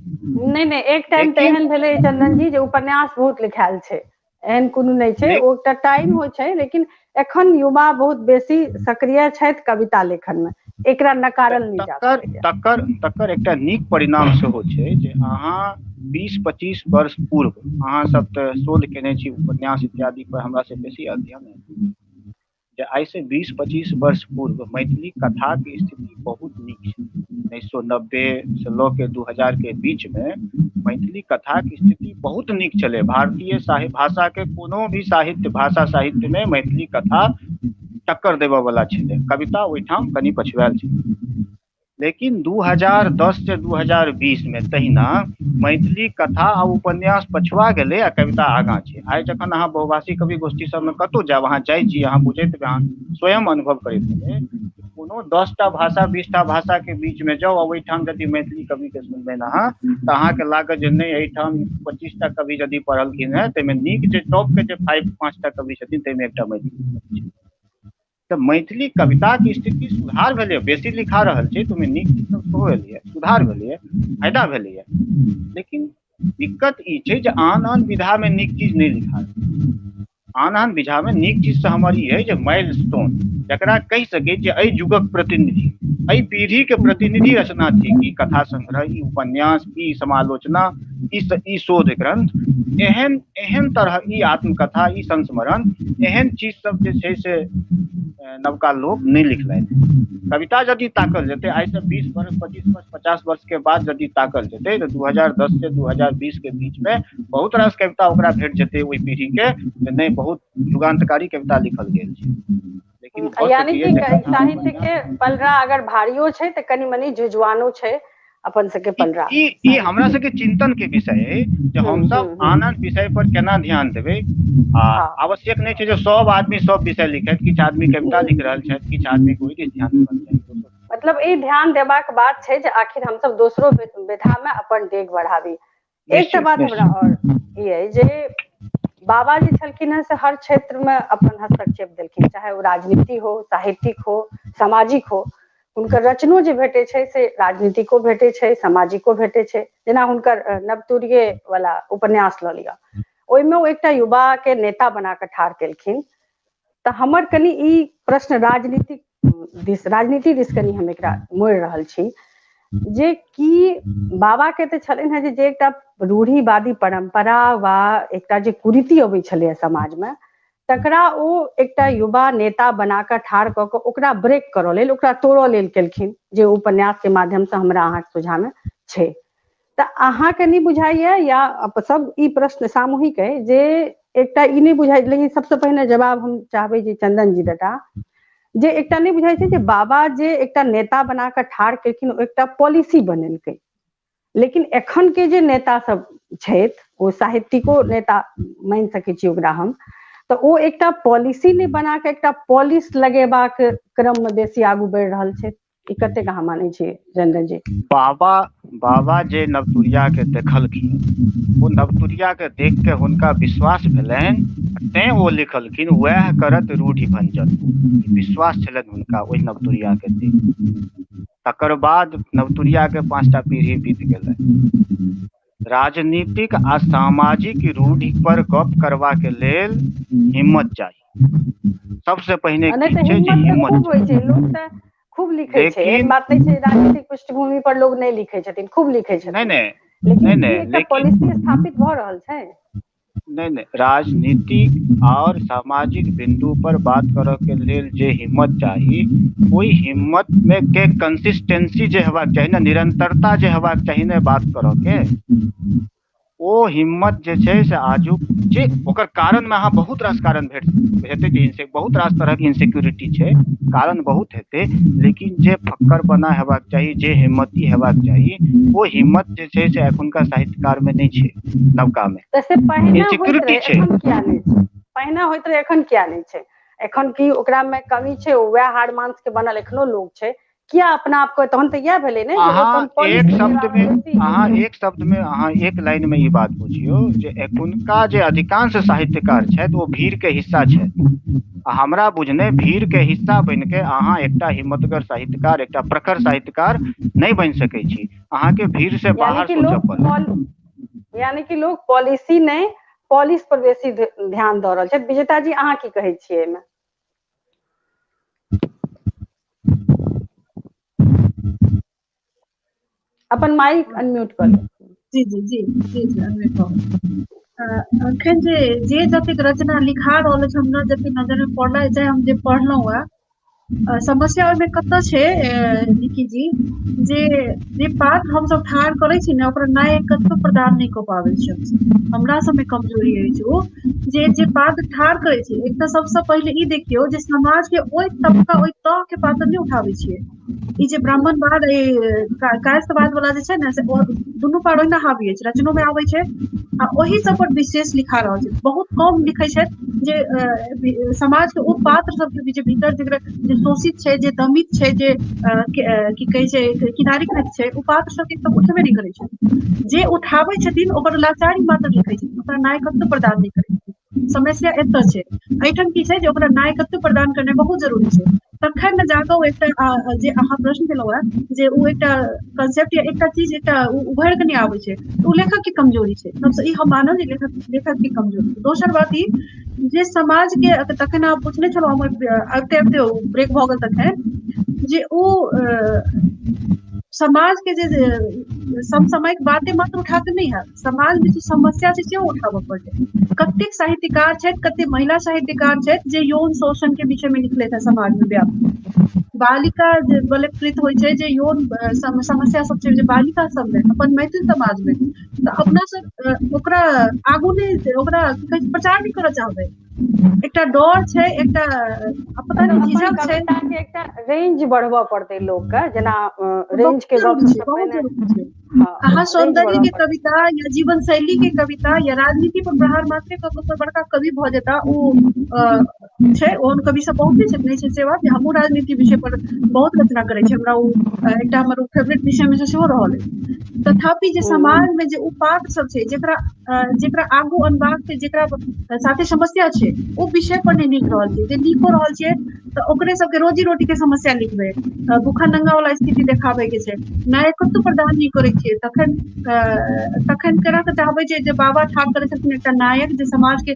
नहीं एक टाइम तऽ एहन भेलै चंदन जी जे उपन्यास बहुत लिखायल छै, एहन कोनो नहीं छै, ओ एकटा टाइम होइ छै। लेकिन एखन युवा बहुत बेसी सक्रिय छथि कविता लेखन में, एकरा नकारल नहीं जा सकैया। तकर एकटा नीक परिणाम सेहो छै जे अहाँ 20-25 वर्ष पूर्व अहाँ सब तऽ शोध केने छी उपन्यास इत्यादि पर, हमरा से बेसी अध्ययन है जे आई से 20-25 वर्ष पूर्व मैथिली कथा की स्थिति बहुत नीक छै। 1990 से लऽ के 2000 के बीच में मैथिली कथा की स्थिति बहुत नीक चले। भारतीय साहित्य भाषा के कोनो भी साहित्य भाषा साहित्य में मैथिली कथा टक्कर देबऽ वाला छलै, कविता ओहिठाम कनि पछुआल छै। लेकिन 2010 से 2020 में तहिना मैथिली कथा आ उपन्यास पछुआ गेलै आ कविता आगाँ छै। आइ जखन अहाँ बहुभाषी कवि गोष्ठी सब में कतौ जाब, अहाँ जाइ छी, अहाँ बुझैत अहाँ स्वयं अनुभव करैत हेबै, कोनो 10टा भाषा 20टा भाषा के बीच में जाउ आ ओहिठाम यदि मैथिली कवि के सुनबै अहाँ तऽ अहाँके लागत जे नहीं एहिठाम 25टा कवि यदि पढ़लखिन है ताहिमे नीक जे टॉप के जे 5-5टा कवि छथिन ताहिमे एकटा मैथिली कवि छै। तऽ मैथिली कविता की स्थिति सुधार भेलै, बेसी लिखा रहल छै तो नीक चीज सब सेहो एलै, सुधार भेलै, फायदा भेलै। लेकिन दिक्कत ई छै जे आन विधा में नीक चीज नहीं लिखा रहल। आन विधा में नीक चीज से हमर ई है जे माइलस्टोन जकरा कहि सकै जे एहि युगक प्रतिनिधि, एहि पीढ़ी के प्रतिनिधि रचना थी कि कथा संग्रह, ई उपन्यास, ई समालोचना, ई शोध ग्रंथ, एहन तरह ई आत्मकथा, ई संस्मरण, एहन चीज सब जे छै से नवका लोग नहीं लिखलथि। कविता यदि ताकल जेतै आई से 20 वर्ष 25 वर्ष 50 वर्ष के बाद यदि ताकल जेतै तो 2010 से 2020 के बीच में बहुत रास कविता ओकरा भेट जेतै ओहि पीढ़ी के नहीं बहुत युगांतकारी कविता लिखल गेल छै। लेकिन यानी कि साहित्य के पलड़ा अगर भारियो छै तऽ कनि मनी जुझवानो छै अपन सबके पलड़ा। ई हमरा सबके चिंतन के विषय है जे हम सब आन विषय पर केना ध्यान देबै। आवश्यक नहीं छै जे सब आदमी सब विषय लिखैत, किछु आदमी कविता लिख रहल छथि, किछु आदमी कोई ध्यान देबाक चाही। मतलब ई ध्यान देबाक बात छै जे आखिर हम सब दोसरो विधा में अपन डेग बढ़ाबी। एकटा बात हमरा और ई है जे बाबा जी छलखिन हैं से हर क्षेत्र में अपन हस्तक्षेप देलखिन, चाहे वो राजनीति हो, साहित्यिक हो, सामाजिक हो। हुनकर रचनो जे भेटे छै से राजनीतिको भेटे छै, सामाजिको भेटे छै। जेना हुनकर नवतुरिये वाला उपन्यास लऽ लिअ, ओहिमे ओ एकटा युवा के नेता बना कऽ ठाढ़ केलखिन। तऽ हमर कनि ई प्रश्न राजनीति दिस कनि हम एकरा मोड़ि रहल छी जे कि बाबा के तऽ छलनि हैं जे एकटा रूढ़िवादी परंपरा वा एकटा जे कुरीति अबै छलै समाज में तकरा ओ एकटा युवा नेता बना कऽ ठाढ़ कऽ कऽ ओकरा ब्रेक करऽ लेल, ओकरा तोड़ऽ लेल केलखिन, जे उपन्यास के माध्यम से हमरा अहाँके सोझा में छै। तऽ अहाँके नहीं बुझाइए या सब ई प्रश्न सामूहिक है जे एकटा ई नहीं बुझाइ, लेकिन सबसे पहिने जवाब हम चाहबै जे चंदन जी देता, जे एकटा नहीं बुझाइ छै जे बाबा जे एकटा नेता बना कऽ ठाढ़ केलखिन ओ एकटा पॉलिसी बनेलकै, लेकिन एखन के जे नेता सब छथि ओ साहित्यिको नेता मानि सकै छी ओकरा हम, तऽ ओ एकटा पॉलिसी नहीं बना के एकटा पॉलिश लगेबाक क्रम में बेसी आगू बढ़ि रहल छै। ई कतेक अहाँ मानै छियै चंदन जी? बाबा जे नवतुरिया के देखलखिन, वो नवतुरिया के देख के हुनका विश्वास भेलनि, तैं वो लिखलखिन वह करत रूढ़ि भंजन। विश्वास छलनि हुनका ओहि नवतुरिया के देख। तकर बाद नवतुरिया के 5टा पीढ़ी बीत गेलै। राजनीतिक आ सामाजिक रूढ़ि पर गप करबा के लेल हिम्मत चाहिए। सबसे पहिने की छै जे हिम्मत होइ छै। लोग तऽ खूब लिखे छै, एहन बात नहीं छै राजनीतिक पृष्ठभूमि पर लोग नहीं लिखे छथिन, खूब लिखे छथिन। लेकिन पॉलिसी स्थापित भऽ रहल छै। नहीं राजनीतिक और सामाजिक बिंदु पर बात करऽ के लेल जे हिम्मत चाही, ओहि हिम्मत में के कंसिस्टेंसी जे हेबाक चाही ना, निरंतरता जे हेबाक चाही ना बात करऽ के, ओ हिम्मत जे छै से आजुक जे ओकर कारण में अहाँ बहुत रास कारण हेतै जे बहुत रास तरह के इनसिक्योरिटी छै, कारण बहुत हेतै, लेकिन जे फक्कर बना हेबाक चाही, जे हिम्मती हेबाक चाही, ओ हिम्मत जे छै से एखुनका साहित्यकार में नहीं छै, नवका में से पहिने होइत इनसिक्योरिटी रहे, छै। एखन किया नहीं छै? पहिने होइत रहे, एखन किया नहीं छै? एखन की ओकरा में कमी छै? वह हाड़ मांस के बनल एखनो लोग छै, किया अपना आप को? तहन तो यह भेलै ने जे ओ अहाँ तहन पॉलिश एक बनेबा शब्द में बेसी अहाँ एक शब्द में अहाँ एक लाइन में ई बात बुझियौ जे एखुनका जे अधिकांश साहित्यकार छथि ओ भीड़ के हिस्सा छथि। आ हमरा बुझने भीड़ के हिस्सा बनि के अहाँ एकटा हिम्मतगर साहित्यकार, एकटा प्रखर साहित्यकार नहीं बनि सकै छी। अहाँ के भीड़ से बाहर सोचऽ पड़त। यानी कि लोग पॉलिसी नहीं, पॉलिश पर बेसी ध्यान दऽ रहल छै। विजेता जी, अहाँ की कहै छियै एहिमे? अपन माइक अनम्यूट कर लें। जी जी जी जी जी अनम्यूट हो। अखन जे जतेक रचना लिखा रहल छै, हमरा जतेक नजर में पड़ल छै, हम जे पढ़लहुँ है, समस्या ओहिमे कतऽ छै निकी जी, जे पात्र हम सब ठाढ़ करै छी ने, ओकरा नायकत्व प्रदान नहीं कऽ पाबै छी हमसब। हमरा सबमे कमजोरी अछि ओ जे पात्र ठाढ़ करै छी। एक तऽ सबसे पहिले ई देखियौ जे समाज के ओहि तबका, ओहि तह के पात्र नहीं उठाबै छियै। ई जे ब्राह्मणवाद, कायस्थवाद वाला जे छै ने, से दुनू पर ओहिना हावी अछि, रचनो में आबै छै आ ओही सब पर विशेष लिखा रहल छै। बहुत कम लिखै छै जे समाज के ओ पात्र सबके जे भीतर जे शोषित छै, जे दमित छै, जे की कहै छै किनारीकृत छै, ओ पात्र सबके सब उठबे नहीं करै छै। जे उठाबै छथिन ओकर लाचारी मात्र लिखै छथिन, ओकरा नायकत्व प्रदान नहीं करै छथिन। समस्या एतऽ छै। एहिठाम की छै जे ओकरा नायकत्व प्रदान करनाइ बहुत जरूरी छै। तखन न जाकऽ ओ एकटा जे अहाँ प्रश्न केलहुँ है, जे ओ एकटा कंसेप्ट या एकटा चीज एकटा उभरि कऽ नहीं आबै छै, तऽ ओ लेखक के कमजोरी छै। सबसे ई हम मानब जे लेखक के कमजोरी छै। दोसर बात ई जे समाज के, तखन अहाँ पूछने छलहुँ, हमर अबिते अबिते ब्रेक भऽ गेल तखन, जे ओ समाज के जे समसामयिक बातें मात्र उठा के नहीं है, समाज में जे समस्या छै सेहो उठाबऽ पड़तै। कतेक साहित्यकार छथि, कतेक महिला साहित्यकार छथि जे यौन शोषण के विषय में लिखलथि है समाज में व्याप्त। बालिका जे बलात्कृत होइ छै, जे यौन समस्या सब छै, जे बालिका सब में अपन मैथिल समाज में, तऽ अपना सब ओकरा आगू नहीं, ओकरा की कहै छै, प्रचार नहीं करऽ चाहबै। एकटा डर छै, एकटा पता नहीं झिझक छै। कविता के एकटा रेंज बढ़बऽ पड़तै लोग के, जेना बहुत रेंज के गप जरूरी छै, सबसे बहुत पहिने जरूरी छै। अहाँ रेंज सौंदर्य बढ़बऽ के पड़तै। कविता या जीवन शैली के कविता या राजनीति पर प्रहार मात्रे कऽ कोई बड़का कवि भऽ जेता, ओ छै। ओहन कवि सब बहुते छै, नहीं छै से बात। हमहूँ राजनीति विषय पर बहुत रचना करै छी, हमरा ओ एकटा हमर फेवरेट विषय में से सेहो रहल अछि। तथापि जे समाज में जे ओ पात्र सब छै, जेकरा आगू अनबाक छै, जेकरा साथे समस्या छै, ओ विषय पर नहीं लिख रहल छै। जे लिखो रहल छियै तऽ ओकरे सबके रोजी रोटी के समस्या लिखबै, भूखा नंगा वाला स्थिति देखाबै के छै, नायकत्व प्रदान नहीं करै छियै। तखन केना कऽ चाहबै जे बाबा ठाढ़ करै छलखिन एकटा नायक, जे समाज के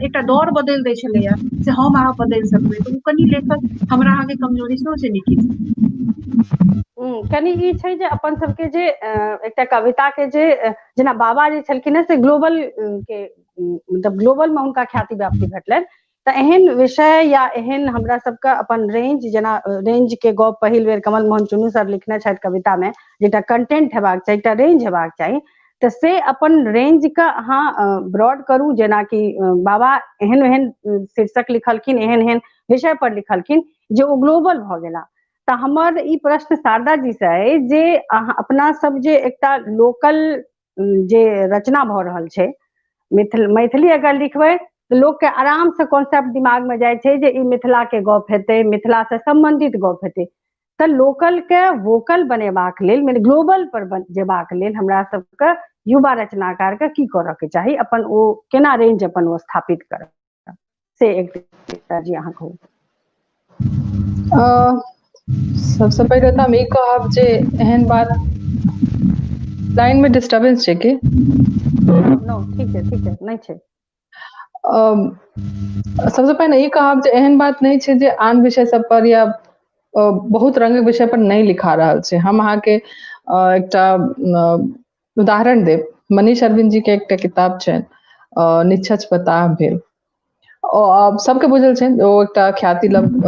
एकटा दौर बदलि दै छलैया, से हम अहाँ बदलि सकबै। तऽ ओ कनि लेखक हमरा अहाँ के कमजोरी सेहो छै निकी जी। कनि ई छै जे अपन सबके जे एकटा कविता के जे जेना बाबा जे छलखिन हैं, से ग्लोबल के मतलब ग्लोबल में हुनका ख्याति व्याप्ति भेटलनि। तऽ एहन विषय या एहन हमरा सबके अपन रेंज, जेना रेंज के गप पहिल बेर कमल मोहन चुन्नू सर लिखने छथि कविता में, जेटा कंटेंट हेबाक चाही, एकटा रेंज हेबाक चाही, तऽ से अपन रेंज के अहाँ ब्रॉड करू। जेना कि बाबा एहन एहन शीर्षक लिखलखिन, एहन एहन विषय पर लिखलखिन जे ओ ग्लोबल भऽ गेला। तऽ हमर ई प्रश्न शारदा जी से अइ जे अहाँ अपना सब जे एकटा लोकल जे रचना भऽ रहल छै, मैथिली अगर लिखबै तऽ लोकके आराम से कॉन्सेप्ट दिमाग में जाइ छै जे ई मिथिला के गप हेतै, मिथिला से संबंधित गप हेतै। तऽ लोकल के वोकल बनेबाक लेल, मने ग्लोबल पर जेबाक लेल हमरा सबके युवा रचनाकार के की करऽ के चाही, अपन ओ केना रेंज अपन ओ स्थापित करऽ, से एकटा जी अहाँ कहू। सबसे पहिले तऽ हम ई कहब जे एहन बात, लाइन में डिस्टर्बेंस छै कि? नो, ठीक है, नहीं छै। सबसे पहिने ई कहब जे एहन बात नहीं छै जे आन विषय सब पर या बहुत रंगक विषय पर नहीं लिखा रहल छै। हम अहाँके एकटा उदाहरण देब। मनीष अरविंद जी के एकटा किताब छै निश्चक्ष बताह भेल। सबके बुझल छै ओ एकटा ख्याति लब्ध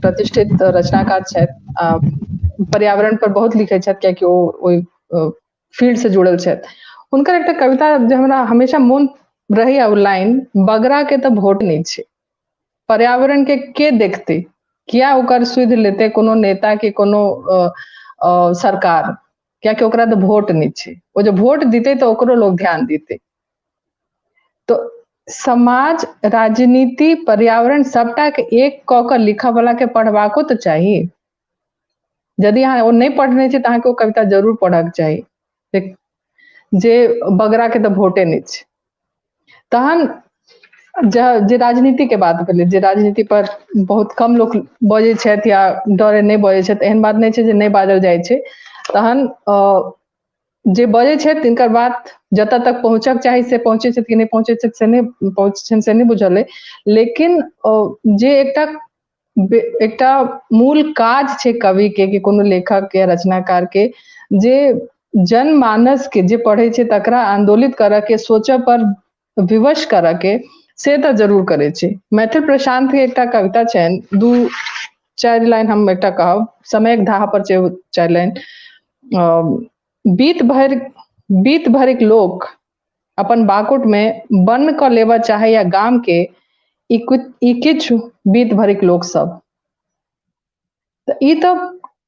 प्रतिष्ठित रचनाकार छथि। पर्यावरण पर बहुत लिखै छथि, कियाकि ओ ओहि फील्ड से जुड़ल छथि। हुनकर एकटा कविता जे हमरा हमेशा मोन रहैया उ लाइन, बगरा के तो वोट नहीं छे, पर्यावरण के देखते, किया ओकर सुध लेते कोनो नेता के कोनो सरकार, क्या कि ओकरा तो वोट नहीं छे, वो जो वोट दीते तो ओकरो लोग ध्यान देते। तो समाज, राजनीति, पर्यावरण सबटा के एक क के लिखा वाला के पढ़वाको तो चाहिए। यदि अहाँ ओ नहीं पढ़ने छे तो अहाँ के ओ कविता जरूर पढ़क चाहिए, जे बगरा के तो वोटे नहीं छे। तहन जे राजनीति के बात भेलै, जे राजनीति पर बहुत कम लोग बजै छथि या डरे नहीं बजै छथि, एहन बात नहीं छे जे नहीं बाजल जाइ छे। तहन जे बजै छथि तिनकर बात जतऽ तक पहुँचक चाही से पहुँचे छथि कि नहीं पहुँचे छथि से नहीं पहुँचे से नहीं बुझल है, लेकिन जे एकटा मूल काज छे कवि के कि कोनो लेखक के, रचनाकार के, जे जनमानस के जे पढ़े छे तकरा आंदोलित करऽ के, सोचऽ पर विवश करऽ के, से तो जरूर करे छे। मैथिल प्रशांत के एकटा कविता छनि, 2-4 लाइन हम एकटा कहब, समयक धाहा पर छे 4 लाइन। बीत भरिक लोक अपन बाकुट में बन क लेबऽ चाहे या गाम के, ई किछु बीत भरिक लोक सब। तो ई तो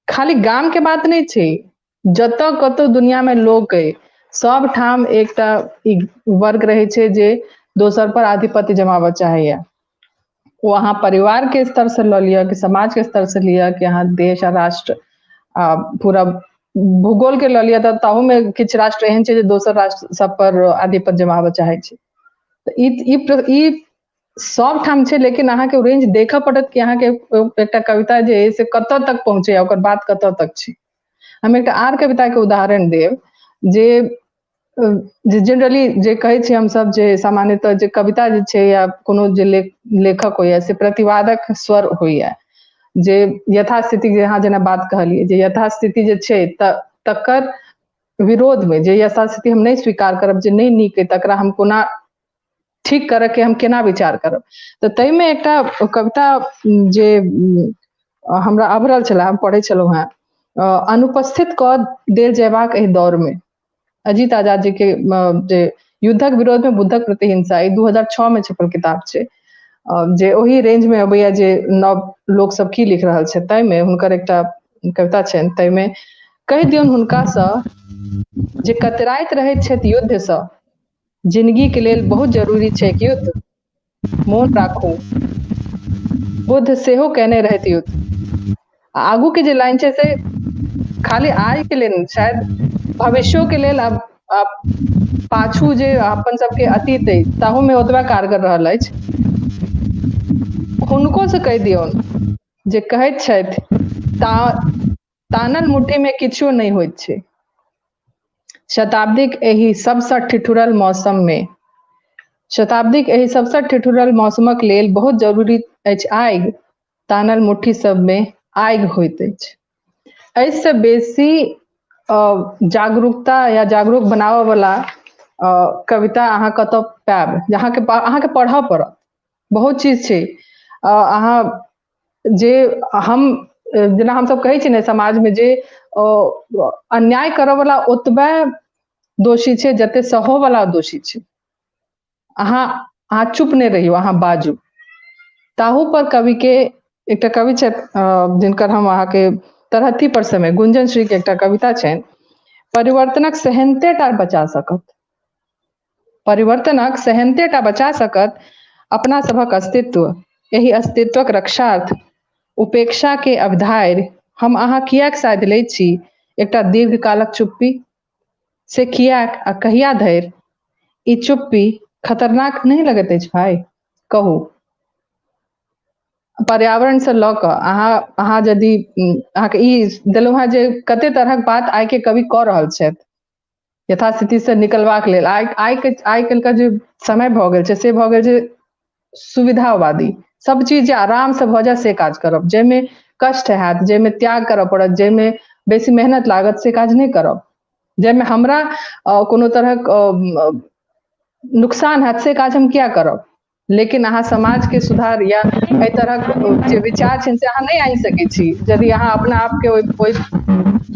खाली गाम के बात नहीं छे, जतऽ कतौ दुनिया में लोक है, सब ठाम एकटा ई वर्ग रहे छे जे दोसर पर आधिपत्य जमावऽ चाहेया। वो अहाँ परिवार के स्तर से लऽ लिया कि समाज के स्तर से लिया कि अहाँ देश आ राष्ट्र पूरा भूगोल के लऽ लिया तऽ ताहू में किछु राष्ट्र एहन छे जे दोसर राष्ट्र सब पर आधिपत्य जमावऽ चाहे छे। तो ई सब ठाम छे, लेकिन अहाँ के रेंज देखऽ पड़त कि अहाँ के एकटा कविता जे है से कतऽ तक पहुँचे, ओकर बात कतऽ तक छे। हम एकटा आर कविता के उदाहरण देब, जे जनरली जे कहे छे हम सब जे सामान्यतः जे कविता जे छे या कोनो जे लेखक होइया से प्रतिवादक स्वर होइया, जे यथास्थिति जे अहाँ जेना बात कहलिए, जे यथास्थिति जे छे तकर विरोध में, जे यथास्थिति हम नहीं स्वीकार करब, जे नहीं नीक है तकरा हम कोना ठीक करऽ के हम केना विचार करब। तो तै में एकटा कविता जे हमरा अभरल छला, हम पढ़ै छलहुँ हैं, अनुपस्थित क देल जयबाक एहि दौर में, अजीत आजाद जी के जे युद्धक विरोध में बुद्धक प्रति हिंसा, 2006 में छपल किताब छे, जे ओही रेंज में अबैया जे नव लोक सब की लिख रहल छे। तै में हुनकर एकटा कविता छनि, तै में कहि दियौन हुनका सँ जे कतराइत रहैत छथि युद्ध सँ, जिंदगी के लेल बहुत जरूरी छै युद्ध, मोन राखू बुद्ध सेहो कहने रहैत युद्ध। आगू के जे लाइन छे से खाली आय के लेल, शायद भविष्यों के लेल अब पाछू जे अपन सबके अतीत है ताहू में ओतबा कारगर रहल अछि। हुनको से कहि दियौन जे कहैत छथि तानल मुट्ठी में किछो नहीं होइत छै, शताब्दीक एहि सबसँ ठिठुरल मौसम में, शताब्दीक एहि सबसँ ठिठुरल मौसमक लेल बहुत जरूरी अछि आगि, तानल मुट्ठी सब में आगि होइत अछि। ऐसे बेसी जागरूकता या जागरूक बनावऽ वाला कविता अहाँ कतऽ पाएब, अहाँ के पढ़ऽ पड़त। बहुत चीज छै, अहाँ जे हम जेना हम सब कहै छी ने समाज में, जे अन्याय करऽ वाला ओतबे दोषी छै जते सहऽ वाला दोषी छै। अहाँ चुप नहीं रहियो, अहाँ बाजू। ताहू पर कवि के एकटा कवि छै जिनकर हम अहाँ के तरहत्थी पर समय, गुंजन श्री के एकटा कविता छनि, परिवर्तनक सहनतेटा बचा सकत, परिवर्तनक सहनतेटा बचा सकत अपना सभक अस्तित्व, एहि अस्तित्वक रक्षार्थ उपेक्षा के अवधार्य हम अहाँ कियाक साधि लैत छी एकटा दीर्घकालक चुप्पी, से कियाक आ कहिया धरि ई चुप्पी खतरनाक नहीं लगैत अछि भाई, कहू। पर्यावरण से लऽ कऽ अहाँ यदि अहाँके ई देलहुँ हेँ जे कते तरहक बात आइ के कवि कऽ रहल छथि यथास्थिति से निकलबाक लेल। आइ काल्हि के जे समय भऽ गेल छै से भऽ गेल छै सुविधावादी, सब चीज जे आराम से भऽ जाय से काज करब, जाहिमे कष्ट हैत, जाहिमे त्याग करऽ पड़त, जाहिमे बेसी मेहनत लागत से काज नहीं करब, जाहिमे हमरा कोनो तरहक नुकसान हैत से काज हम किया करब। लेकिन अहाँ समाज के सुधार या एहि तरहक जे विचार छनि से अहाँ नहीं आनि सकै छी यदि अहाँ अपना आप के ओहि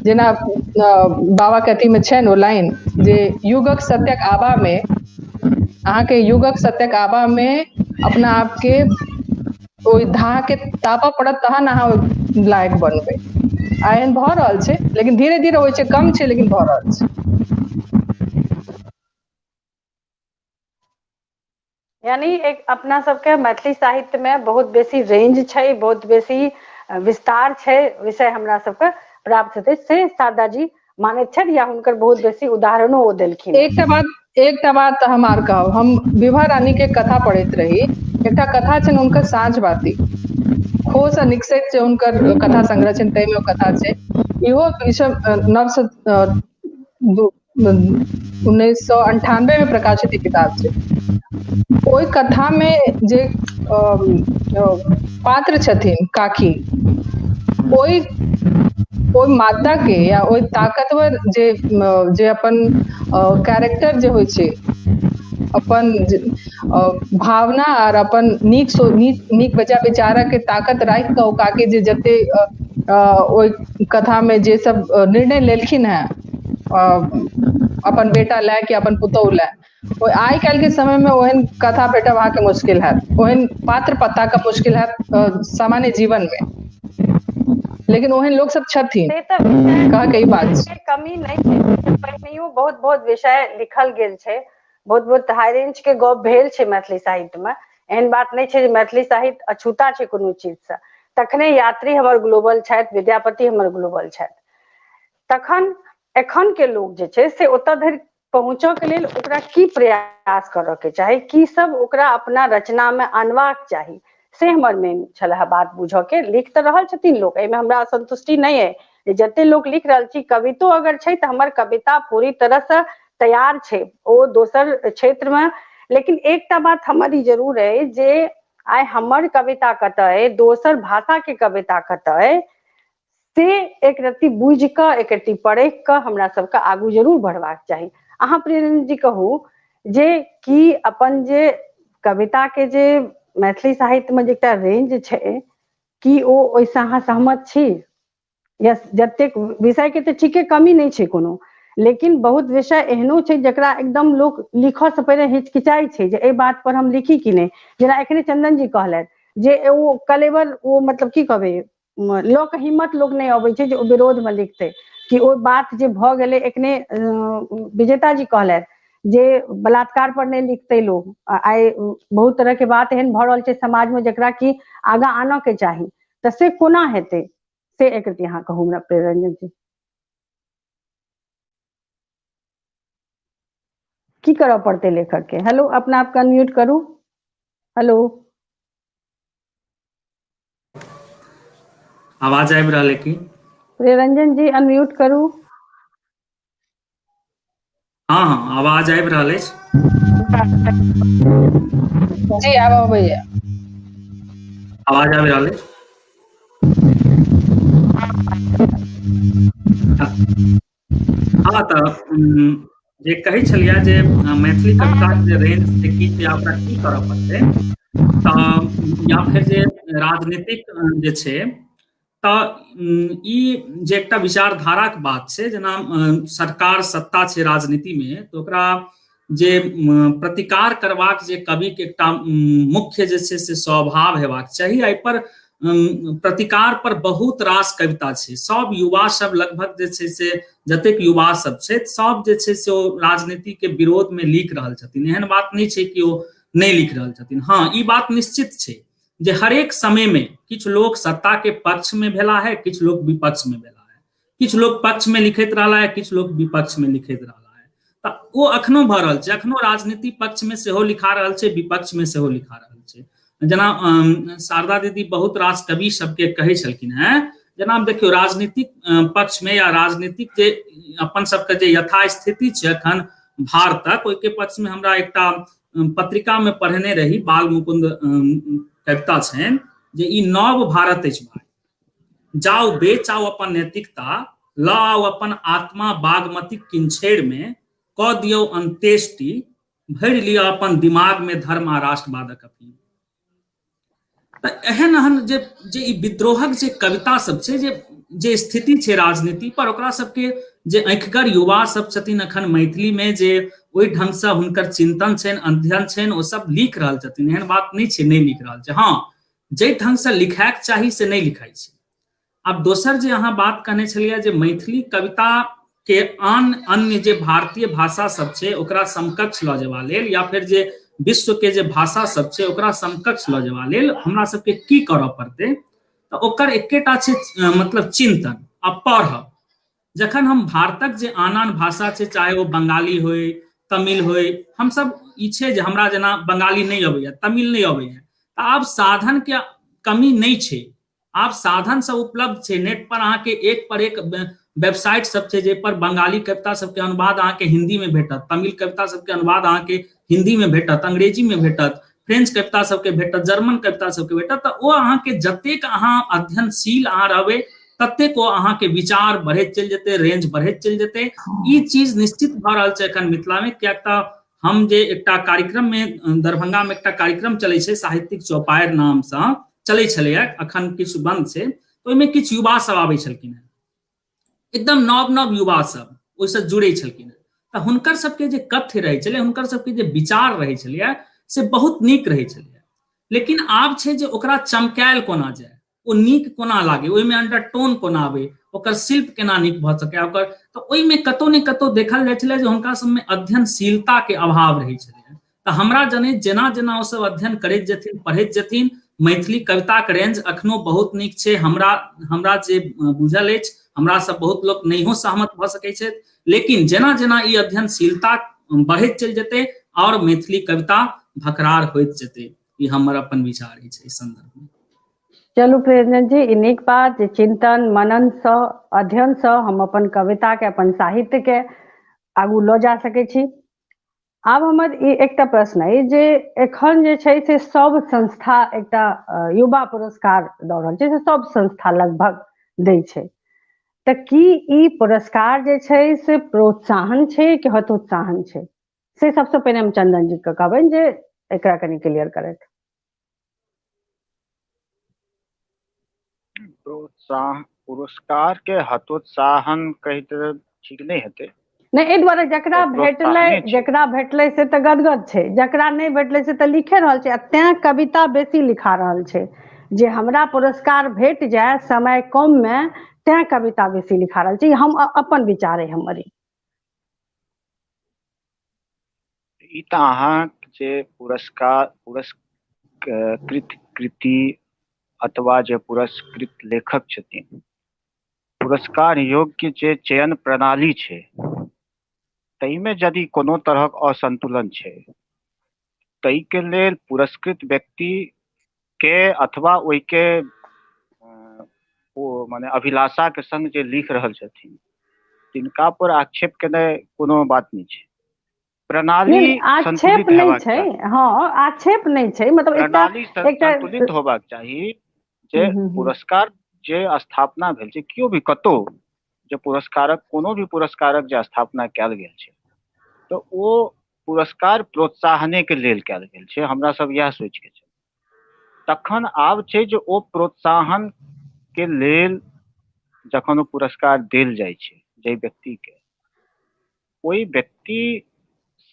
जेना बाबा के अथी में छनि ओ लाइन जे युगक सत्यक आभा में अहाँ के युगक सत्यक आभा में अपना आप के ओहि धाह के तापा पड़त तहन अहाँ ओहि लायक बनबै आ एहन भऽ रहल छै लेकिन धीरे धीरे होइ छै कम छै लेकिन भऽ रहल छै यानी एक अपना सबके मैथिली साहित्य में बहुत बेसी रेंज छै, बहुत बेसी विस्तार छै, विषय हमरा सबके प्राप्त हेतै से शारदा जी मानैत छथि या हुनकर बहुत बेसी उदाहरणो ओ देलखिन। एकटा बात तऽ हम आर कहब, हम विभा रानी के कथा पढ़ैत रही, एकटा कथा छनि हुनकर साँझ बाती, खो सँ निकसैत जे हुनकर कथा संग्रह छनि ताहिमे ओ कथा छै, इहो 1998 में प्रकाशित किताब छै। ओहि कथा में जे पात्र छथिन काकी, ओहि माता के या ओहि ताकतवर जे अपन कैरेक्टर जे होइ छै, अपन भावना और अपन नीक बचा विचारा के ताकत राखि कऽ ओ काकी जे जते ओहि कथा में जे सब निर्णय लेलखिन हैं अपन बेटा लए कि अपन पुतौह लए, आइ काल्हि के समय में ओहन कथा भेटब अहाँके मुश्किल हैत, ओहन पात्र पता का मुश्किल हैत सामान्य जीवन में, लेकिन ओहन लोग सब छथिन। कह के बात छै, कमी नहीं छै, पहिनैयो बहुत बहुत विषय लिखल गेल छै, बहुत बहुत हाई रेंज के गप भेल छै मैथिली साहित्य में, एहन बात नहीं छै जे मैथिली साहित्य अछूता छै कोनो चीज से, तखने यात्री हमर ग्लोबल छथि, विद्यापति हमर ग्लोबल छथि, तखन एखन के लोग जे छै से ओतऽ धरि पहुँचऽ के लेल ओकरा की प्रयास करऽ के चाही, की सब ओकरा अपना रचना में आनबाक चाही, से हमर मेन छल बात बुझऽ के। लिख तऽ रहल छथिन लोग, एहिमे हमरा असंतुष्टि नहीं है, जते लोग लिख रहल छी, कवितो अगर छै तऽ हमर कविता पूरी तरह से तैयार छै ओ दोसर क्षेत्र में, लेकिन एकटा बात हमर ई जरूर है जे आइ हमर कविता कतऽ है, दोसर भाषा के कविता कतऽ है, से एक रत्ती बुझि कऽ एक रत्ती पढ़ि कऽ हमरा सबके आगू जरूर बढ़बाक चाही। अहाँ प्रेरण जी कहू जे की अपन जे कविता के जे मैथिली साहित्य में जे एकटा रेंज छै, की ओ ओहिसँ अहाँ सहमत छी? या जतेक विषय के तऽ ठीके कमी नहीं छै कोनो, लेकिन बहुत विषय एहनो छै जकरा एकदम लोग लिखऽ से पहिले हिचकिचाइ छै जे एहि बात पर हम लिखी कि नहीं, जेना एखने चंदन जी कहलथि जे ओ कलेवर ओ मतलब की कहबै लऽ कऽ हिम्मत लोग नहीं अबै छै जे ओ विरोध में लिखतै, कि ओ बात जे भऽ गेलै, एखने विजेता जी कहलथि जे बलात्कार पर नहीं लिखते लोग, आइ बहुत तरह के बात एहन भऽ रहल छै समाज में जकरा कि आगाँ आनऽ के चाही, तऽ से कोना हेतै से एक रत्ती अहाँ कहू हमरा प्रेरंजन जी। की करऽ पड़तै लेखक के? हेलो, अपना आप के अनम्यूट करू। हेलो, आवाज आबि रहल है की? प्रेरंजन जी अनम्यूट करू। हाँ हाँ, आवाज आबि रहल अछि। जी आब अबैया, आवाज आबि रहल अछि। हाँ तऽ जे कहै छलियै जे मैथिली कविता के जे रेंज छै की छै, ओकरा की करऽ पड़तै, तऽ या फिर जे राजनीतिक जे छै तऽ ई जे एकटा विचारधाराक बात छै, जेना सरकार सत्ता छै राजनीति में, तऽ ओकरा जे प्रतिकार करबाक जे कवि के एकटा मुख्य जे छै से स्वभाव हेबाक चाही, एहि पर प्रतिकार पर बहुत रास कविता छै, सब युवा सब लगभग जे छै से जतेक युवा सब छै सब जे छै से ओ राजनीति के विरोध में लिख रहल छथिन, एहन बात नहीं छै कि ओ नहीं लिख रहल छथिन। हाँ, ई बात निश्चित छै जे हरेक समय में किछु लोग सत्ता के पक्ष में भेला है, किछु लोग विपक्ष में भेला है, किछु लोग पक्ष में लिखैत रहला है, किछु लोग विपक्ष में लिखैत रहला है, तऽ ओ अखनो भऽ रहल छै, अखनो राजनीति पक्ष में सेहो लिखा रहल छै, विपक्ष में सेहो लिखा रहल छै। जेना शारदा दीदी बहुत रास कवि सबके कहै छलखिन हैं, जेना देखियौ राजनीतिक पक्ष में या राजनीतिक जे अपन सबके जे यथास्थिति छै अखन भारतक, ओहिके पक्ष में हमरा एकटा पत्रिका में पढ़ने रही, बाल मुकुंद कविता छनि जे ई नव भारत अछि भाई, जाओ बेचाओ अपन नैतिकता, लाओ अपन आत्मा बागमती किंछेड़ में, कऽ दियौ अंत्येष्टि, भरि लिअ अपन दिमाग में धर्म आ राष्ट्रवादक अफीम। तऽ एहन एहन जे ई विद्रोहक जे कविता सब छै, जे स्थिति छै राजनीति पर, ओकरा सबके जे आँखिगर युवा सब छथिन अखन मैथिली में, जे ओहि ढंग से हुनकर चिंतन छनि, अध्ययन छनि, ओ सब लिख रहल छथिन। एहन बात नहीं छै नहीं लिख रहल छै, हाँ जे ढंग से लिखायक चाही से नहीं लिखाई छै। अब दोसर जे अहाँ बात कहने छलियै जे मैथिली कविता के आन अन्य जे भारतीय भाषा सब छै ओकरा समकक्ष लऽ जेबा लेल, या फिर जे विश्व के जे भाषा सब छै ओकरा समकक्ष लऽ जेबा लेल हमरा सबके की करऽ पड़तै, तऽ ओकर एकेटा छै मतलब चिंतन आ पढ़ब। जखन हम भारतक जे आन आन भाषा छै, चाहे वो बंगाली होय, तमिल होय, हम सब ई छै जे हमरा जेना बंगाली नहीं अबैया, तमिल नहीं अबैया, तऽ आब साधन के कमी नहीं छै, आब साधन सब उपलब्ध छै। नेट पर अहाँ के एक पर एक वेबसाइट सब छै, जे पर बंगाली कविता सबके अनुवाद अहाँ के हिंदी में भेटत, तमिल कविता सबके अनुवाद अहाँ के हिंदी में भेटत, अंग्रेजी में भेटत, फ्रेंच कविता सबके भेटत, जर्मन कविता सबके भेटत। तऽ ओ अहाँ के जतेक अहाँ अध्ययनशील अहाँ रहबै ततेक ओ अहाँ के विचार बढ़ैत चलि जेतै, रेंज बढ़ैत चलि जेतै। ई चीज निश्चित भऽ रहल छै एखन मिथिला में। कियाक तऽ हम जे एकटा कार्यक्रम में दरभंगा में एकटा कार्यक्रम चलै छै साहित्यिक चौपायर नाम सँ चलै छलैया, अखन किछु बंद छै, तऽ ओहिमे किछु युवा सब आबै छलखिन हेँ, एकदम नव नव युवा सब ओहिसँ जुड़ै छलखिन हेँ। तऽ हुनकर सबके जे कथ्य रहै छलै, हुनकर सबके जे विचार रहै छलैया से बहुत नीक रहै छलैया। लेकिन आब छै जे ओकरा चमकायल कोना जाय, ओ नीक कोना लागे, ओहिमे अंडरटोन कोना आबै, ओकर शिल्प केना नीक भऽ सकै ओकर, तऽ ओहिमे कतौ ने कतौ देखल जाइ छलै जे हुनका सबमे अध्ययनशीलता के अभाव रहै छलै। तऽ हमरा जनैत जेना जेना ओ सब अध्ययन करैत जेथिन, पढ़ैत जेथिन, मैथिली कविताक रेंज अखनो बहुत नीक छै। हमरा जे बुझल अछि, हमरा सब बहुत लोक नहियो सहमत भऽ सकै छथि, लेकिन जेना जेना ई अध्ययनशीलता बढ़ैत चलि जेतै और मैथिली कविता भकरार होइत जेतै। ई हमर अपन विचार अछि एहि संदर्भ में। चलू प्रेरना जी, ई नीक बात जे चिंतन मनन सँ, अध्ययन सँ हम अपन कविता के, अपन साहित्य के आगू लऽ जा सकै छी। आब हमर ई एकटा प्रश्न अइ जे एखन जे छै से सब संस्था एकटा युवा पुरस्कार दऽ रहल छै, से सब संस्था लगभग दै छै, तऽ की ई पुरस्कार जे छै से प्रोत्साहन छै कि हतोत्साहन छै? से सबसे पहिने हम चंदन जी के कहबनि जे एकरा कनि क्लियर करथि। प्रोत्साहन पुरस्कार के हतोत्साहन कही तऽ ठीक नहीं हेतै। नहीं, एहि दुआरे जकरा प्रोत्साहने छै। भेटलै से तऽ गदगद छै, जकरा नहीं भेटलै से तऽ लिखे रहल छै, आ तें कविता बेसी लिखा रहल छै जे हमरा पुरस्कार भेट जाए समय कम में, तें कविता बेसी लिखा रहल छै। हम अपन विचार है हमर ई तऽ अहाँ जे पुरस्कृत कृति अथवा जे पुरस्कृत लेखक छथिन, पुरस्कार योग्य जे चयन प्रणाली छै ताहिमे यदि कोनो तरहक असंतुलन छै, ताहि के लेल पुरस्कृत व्यक्ति के अथवा ओहि के ओ माने अभिलाषा के संग जे लिख रहल छथिन तिनका पर आक्षेप केनाइ कोनो बात नहीं छै। प्रणाली आक्षेप संतुलित नहीं हेबाक छै, चाही, हाँ आक्षेप नहीं छै, मतलब प्रणाली एकटा संतुलित होबाक चाही। जे पुरस्कार जे स्थापना भेल छै, केओ भी कतौ जे पुरस्कारक, कोनो भी पुरस्कारक जे स्थापना कयल गेल छै, तऽ ओ पुरस्कार प्रोत्साहने के लेल कयल गेल छै, हमरा सब इएह सोच के छै। तखन आब छै जे ओ प्रोत्साहन के लेल जखन ओ पुरस्कार देल जाइ छै जे व्यक्ति के, ओहि व्यक्ति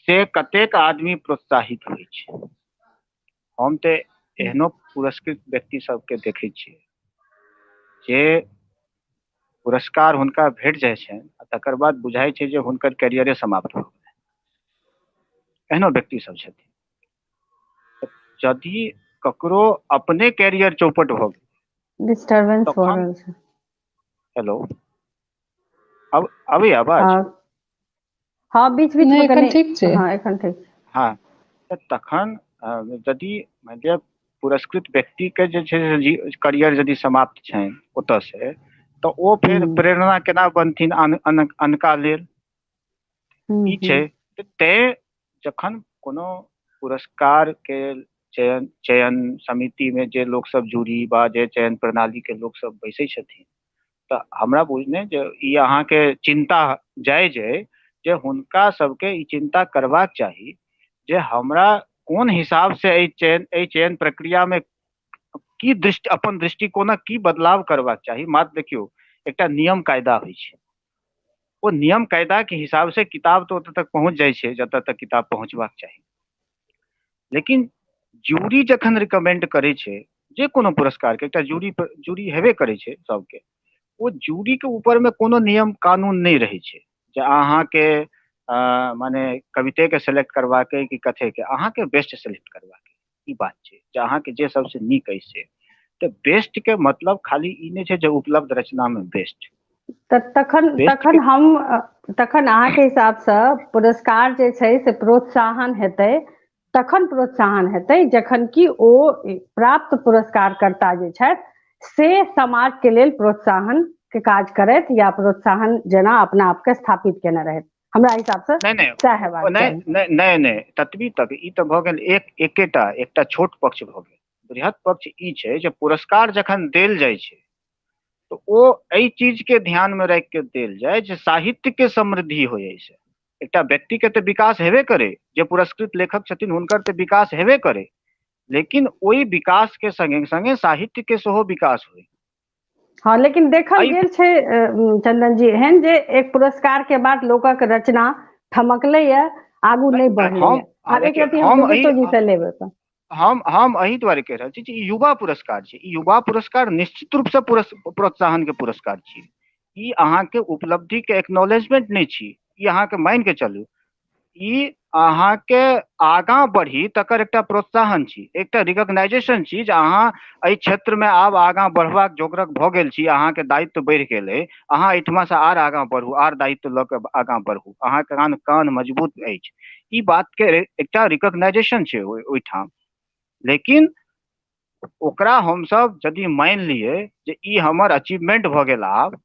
से कतेक आदमी प्रोत्साहित होइ छै। हम तऽ एहनो पुरस्कृत व्यक्ति सबके देखै छियै जे पुरस्कार हुनका भेट जाइ छनि आ तकर बाद बुझाइ छै जे हुनकर कैरियरे समाप्त भऽ गेलै। एहनो व्यक्ति सब छथिन। यदि ककरो अपने कैरियर चौपट भऽ गेल डिस्टरबेंस भऽ तखन, रहल छै। हेलो, अब अबै आवाज? हाँ बीच बीच नहीं में एखन कनि, ठीक छै। हाँ एखन ठीक। हाँ, तऽ तखन यदि मानि लिअ पुरस्कृत व्यक्ति के जे छै से करियर यदि समाप्त छनि ओतऽ से, तऽ ओ फेर प्रेरणा केना बनथिन अनका लेल? ई छै। तेँ जखन कोनो पुरस्कार के चयन समिति में जे लोक सब जूरी बा जे चयन प्रणाली के लोक सब बैसै छथिन, तऽ हमरा बुझने जे ई अहाँके चिंता जायज अइ जे हुनका सबके ई चिंता करबाक चाही जे हमरा कोन हिसाब से एहि चयन प्रक्रिया में की दृष्टि अपन दृष्टिकोणक की बदलाव करबाक चाही। मात्र देखियो एकटा नियम कायदा होइ छै, ओ नियम कायदा के हिसाब से किताब तो ओतऽ तक पहुंच जाइ छै जतऽ तक किताब पहुंचबाक चाही, लेकिन जूरी जखन रिकमेंड करे छै जे कोनो पुरस्कार के, एकटा जूरी हेबे करे छै सबके, ओ जूरी के ऊपर में कोनो नियम कानून नहीं रहे छै जे अहाँ के माने कविते के सेलेक्ट करबाक कि कथे के, अहाँ के बेस्ट सेलेक्ट करबाक ई बात छै जे अहाँ के जे सबसे नीक अछि से। तो बेस्ट के मतलब खाली ई नहीं छै जे उपलब्ध रचना में बेस्ट। तखन अहाँके हिसाबसँ पुरस्कार जे छै से प्रोत्साहन हेतै, तखन प्रोत्साहन हेतै जखन कि ओ प्राप्त पुरस्कारकर्ता जे छथि से समाज के लेल प्रोत्साहन के काज करथि या प्रोत्साहन जेना अपना आपके स्थापित केने रहथि। हमरा हिसाबसँ सएह हेबाक चाही। नहीं ततबी तक ई तऽ भऽ गेल एकटा छोट पक्ष भऽ गेल। बृहद पक्ष ई छै जे पुरस्कार जखन देल जाइ छै तो ओ एहि चीज के ध्यान में राखि के देल जाय जे साहित्य के समृद्धि हो। से एकटा व्यक्ति के तो विकास हेबे करे, जे पुरस्कृत लेखक छथिन हुनकर तो विकास हेबे करे, लेकिन ओहि विकास के संगे संगे साहित्य के सेहो विकास होय। हाँ, लेकिन देखल गेल छै चंदन जी एहन जे एक पुरस्कार के बाद लोकक रचना ठमकले या आगू नहीं बढ़ले। आब एक रति हम विवेको जी से लेबै तऽ हम एहि दुआरे कह रहल छी जे युवा पुरस्कार छै। ई युवा पुरस्कार निश्चित रूप से प्रोत्साहन के पुरस्कार छी। ई अहाँ के उपलब्धि के एक्नॉलेजमेंट नहीं छी, ई अहाँ के मान के चलू ई अहाँ के आगाँ बढ़ी तकर एकटा प्रोत्साहन छी, एकटा रिकॉग्नाइजेशन छी जे अहाँ एहि क्षेत्र में आब आगाँ बढ़बाक जोगरक भऽ गेल छी, अहाँ के दायित्व बढ़ि गेल है, अहाँ एहिठमा से आर आगाँ बढ़ू, आर दायित्व लऽ के आगाँ बढ़ू, अहाँ के कान मजबूत अछि। ई बात के एकटा रिकॉग्नाइजेशन छै ओहिठाम। लेकिन ओकरा हम सब यदि मान लिए जे ई हमर अचीवमेंट भऽ गेल आब,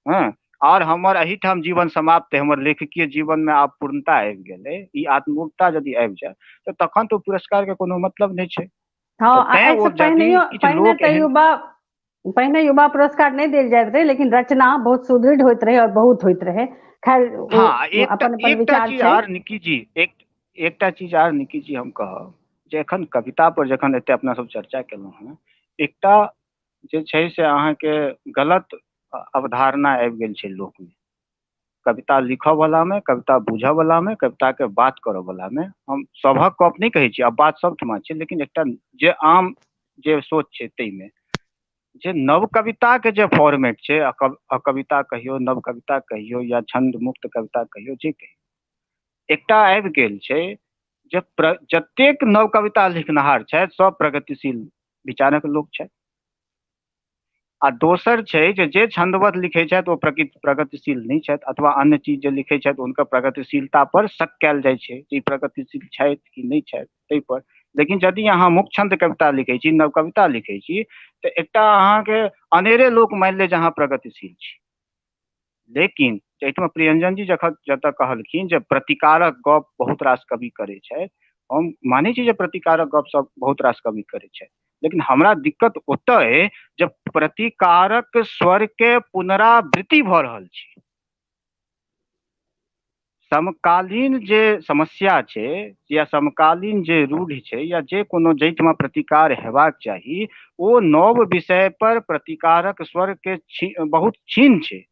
हाँ, और हमर एहिठाम जीवन समाप्त है, हमर लेखकीय जीवन में आब पूर्णता आबि गेलै, ई आत्मरूपता यदि आबि जाए तो तखन तो पुरस्कार के कोनो मतलब नहीं छै। हाँ, पहिने युवा पुरस्कार नहीं देल जाइत रहे, लेकिन रचना बहुत सुदृढ़ होइत रहे और बहुत होइत रहे। खैर हाँ, अपन एकटा विचार चीज छै। आर निकी जी, एकटा चीज आर निकी जी हम कहब जे एखन कविता पर जखन एते अपना सब चर्चा केलहुँ हैं, एकटा जे छै से अहाँ के गलत अवधारणा आबि गेल छै लोक में। कविता लिखऽ वाला में, कविता बुझऽ वाला में, कविता के बात करऽ वाला में हम सभक गप नहीं कहै छी, आब बात सब ठमा छै, लेकिन एकटा जे आम जे सोच छै तै में जे नव कविता के जे फॉर्मेट छै, कविता कहियो, नव कविता कहियो या छंद मुक्त कविता कहियो, जे कहियो, एकटा आबि गेल छै जे जतेक नव कविता लिखनिहार छथि सब प्रगतिशील विचारक लोक छथि, आ दोसर छै जे छंदबद्ध लिखै छथि ओ प्रगतिशील नहीं छथि, अथवा अन्य चीज जे लिखै छथि हुनकर प्रगतिशीलता पर शक कयल जाइ छै जे प्रगतिशील छथि कि नहीं छथि ताहि पर। लेकिन यदि अहाँ मुक्त छंद कविता लिखै छी, नव कविता लिखै छी, तो एकटा अहाँ के अनेरे लोक मान ले जे अहाँ प्रगतिशील छी। लेकिन एहिठमा प्रियंजन जी जतऽ कहलखिन जे प्रतिकारक गप बहुत रास कवि करै छथि, हम मानै छी जे प्रतिकारक गप सब बहुत रास कवि करै छथि, लेकिन हमरा दिक्कत ओतऽ है जब प्रतिकारक स्वर के पुनरावृत्ति भऽ रहल छै। समकालीन जे समस्या छै या समकालीन जे रूढ़ि छै या जे कोनो जाहिठमा प्रतिकार हेबाक चाही, ओ नव विषय पर प्रतिकारक स्वर के बहुत छीन छै।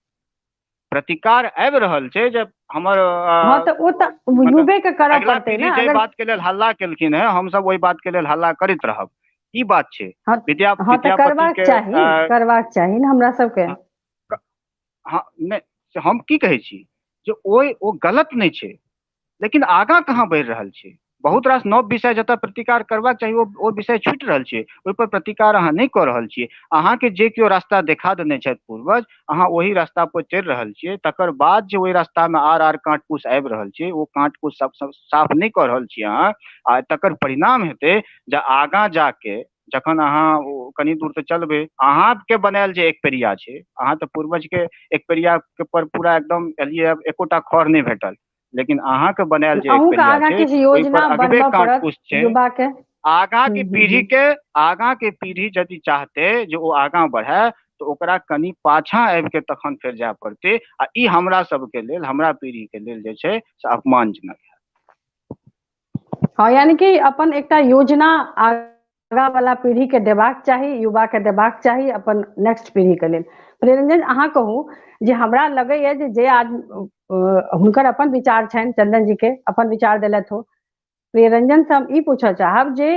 प्रतिकार आबि रहल छै जब हमर हाँ, तो ओ तऽ युवे के करऽ अगला पड़तै पीढ़ी ना। जे अगर बात के लेल हल्ला केलखिन है, हम सब ओहि बात के लेल हल्ला करैत रहब, ई बात छै। हाँ, तो विद्यापति करबाक के चाही ना हमरा सबके। हाँ, नहीं हम की कहै छी जे ओ गलत नहीं छै, लेकिन आगाँ कहाँ बढ़ि रहल छै। बहुत रास नव विषय जतऽ प्रतिकार करबाक चाही ओ विषय छूटि रहल छै, ओहि पर प्रतिकार अहाँ नहीं कऽ रहल छियै। अहाँ के जे केओ रास्ता देखा देने छथि पूर्वज, अहाँ ओहि रास्ता पर चलि रहल छियै, तकर बाद जे ओहि रास्ता में आर कांट कुश आबि रहल छै, ओ कांट कुश सब साफ नहीं कऽ रहल छियै अहाँ, आ तकर परिणाम हेतै जे आगाँ जाके जखन अहाँ कनी दूर तऽ चलबै, अहाँ के बनायल जे एकपेरिया छै, अहाँ तऽ पूर्वज के एकपेरिया के पर पूरा एकदम एलियै, एकोटा खर नहीं भेटल, लेकिन अहाँ के बनायल जे अहूँ के एकपेरिया आगाँ छै किछु ओहि पर योजना अगबे बनबऽ कांट पड़त कुश छै। युवा के। आगाँ के पीढ़ी यदि चाहते जे ओ आगाँ बढ़े तो ओकरा कनी पाछाँ आबि के तखन फेर जाय पड़तै, आ ई हमरा सबके लेल, हमरा पीढ़ी के लेल जे छै से अपमानजनक है। हाँ, यानी कि अपन एकटा योजना आगा वाला पीढ़ी के देबाक चाही, युवा के देबाक चाही अपन नेक्स्ट पीढ़ी के लेल। प्रियरंजन, अहाँ कहू जे हमरा लगैए जे हुनकर अपन विचार छनि, चंदन जी के अपन विचार देलथि हो। प्रियरंजन से हम ई पूछऽ चाहब जे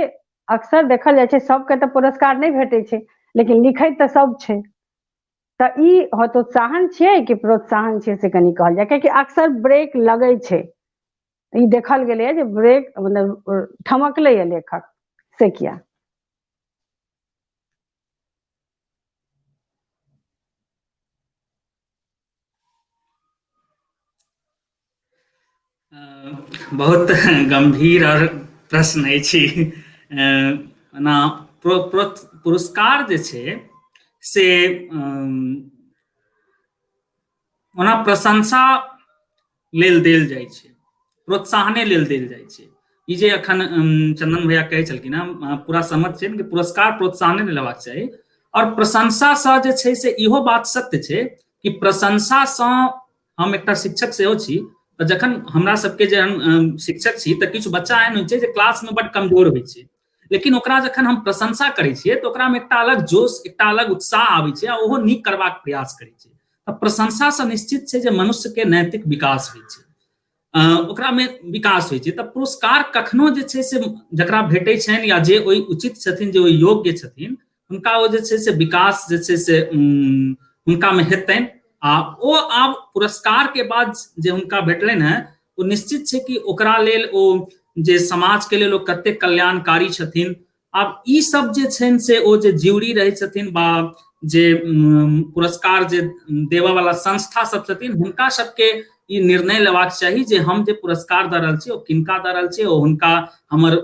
अक्सर देखल जाइ छै सबके तऽ पुरस्कार नहि भेटै छै, लेकिन लिखैत तऽ सब छै, तऽ ई हतोत्साहन छियै कि प्रोत्साहन छियै से कनि कहल जाय, कियाकि अक्सर ब्रेक लगै छै, ई देखल गेलै जे ब्रेक मतलब ठमकलै लेखक, से किया? बहुत गंभीर और प्रश्न अछि। ना पुरस्कार जे छै से ओना प्रशंसा लेल देल जाइ छै, प्रोत्साहने लेल देल जाइ छै। ई जे अखन चंदन भैया कहै छलखिन हँ, पूरा सहमत छै कि पुरस्कार प्रोत्साहने लेल लेबाक चाही। और प्रशंसा से जे छै से इहो बात सत्य छै कि प्रशंसा से हम एकटा शिक्षक सेहो छी, तऽ जखन हमरा सबके जे शिक्षक छी तऽ किछु बच्चा एहन होइ छै जे क्लास में बड कमजोर होइ छै, लेकिन ओकरा जखन हम प्रशंसा करै छियै तऽ ओकरामे एकटा अलग जोश, एकटा अलग उत्साह आबै छै आ ओहो नीक करबाक प्रयास करै छै। तऽ प्रशंसा से निश्चित छै जे मनुष्य के नैतिक विकास होइ छै, ओकरा में विकास होइ छै। तऽ पुरस्कार कखनो जे छै से जकरा भेटै छनि या जे ओहि उचित छथिन, जे ओहि योग्य छथिन, हुनका ओ जे छै से विकास जे छै से हुनका में हेतनि। आ ओ आब पुरस्कार के बाद जे हुनका भेटलनि हैं, ओ निश्चित छै कि ओकरा लेल ओ जे समाज के लेल ओ कते कल्याणकारी छथिन। आब ई सब जे छनि से ओ जे ज्यूरी रहै छथिन बा जे पुरस्कार जे देवऽ वाला संस्था सब छथिन, हुनका सबके ई निर्णय लेबाक चाही जे हम जे पुरस्कार दऽ रहल छी ओ किनका दऽ रहल छी, ओ हुनका हमर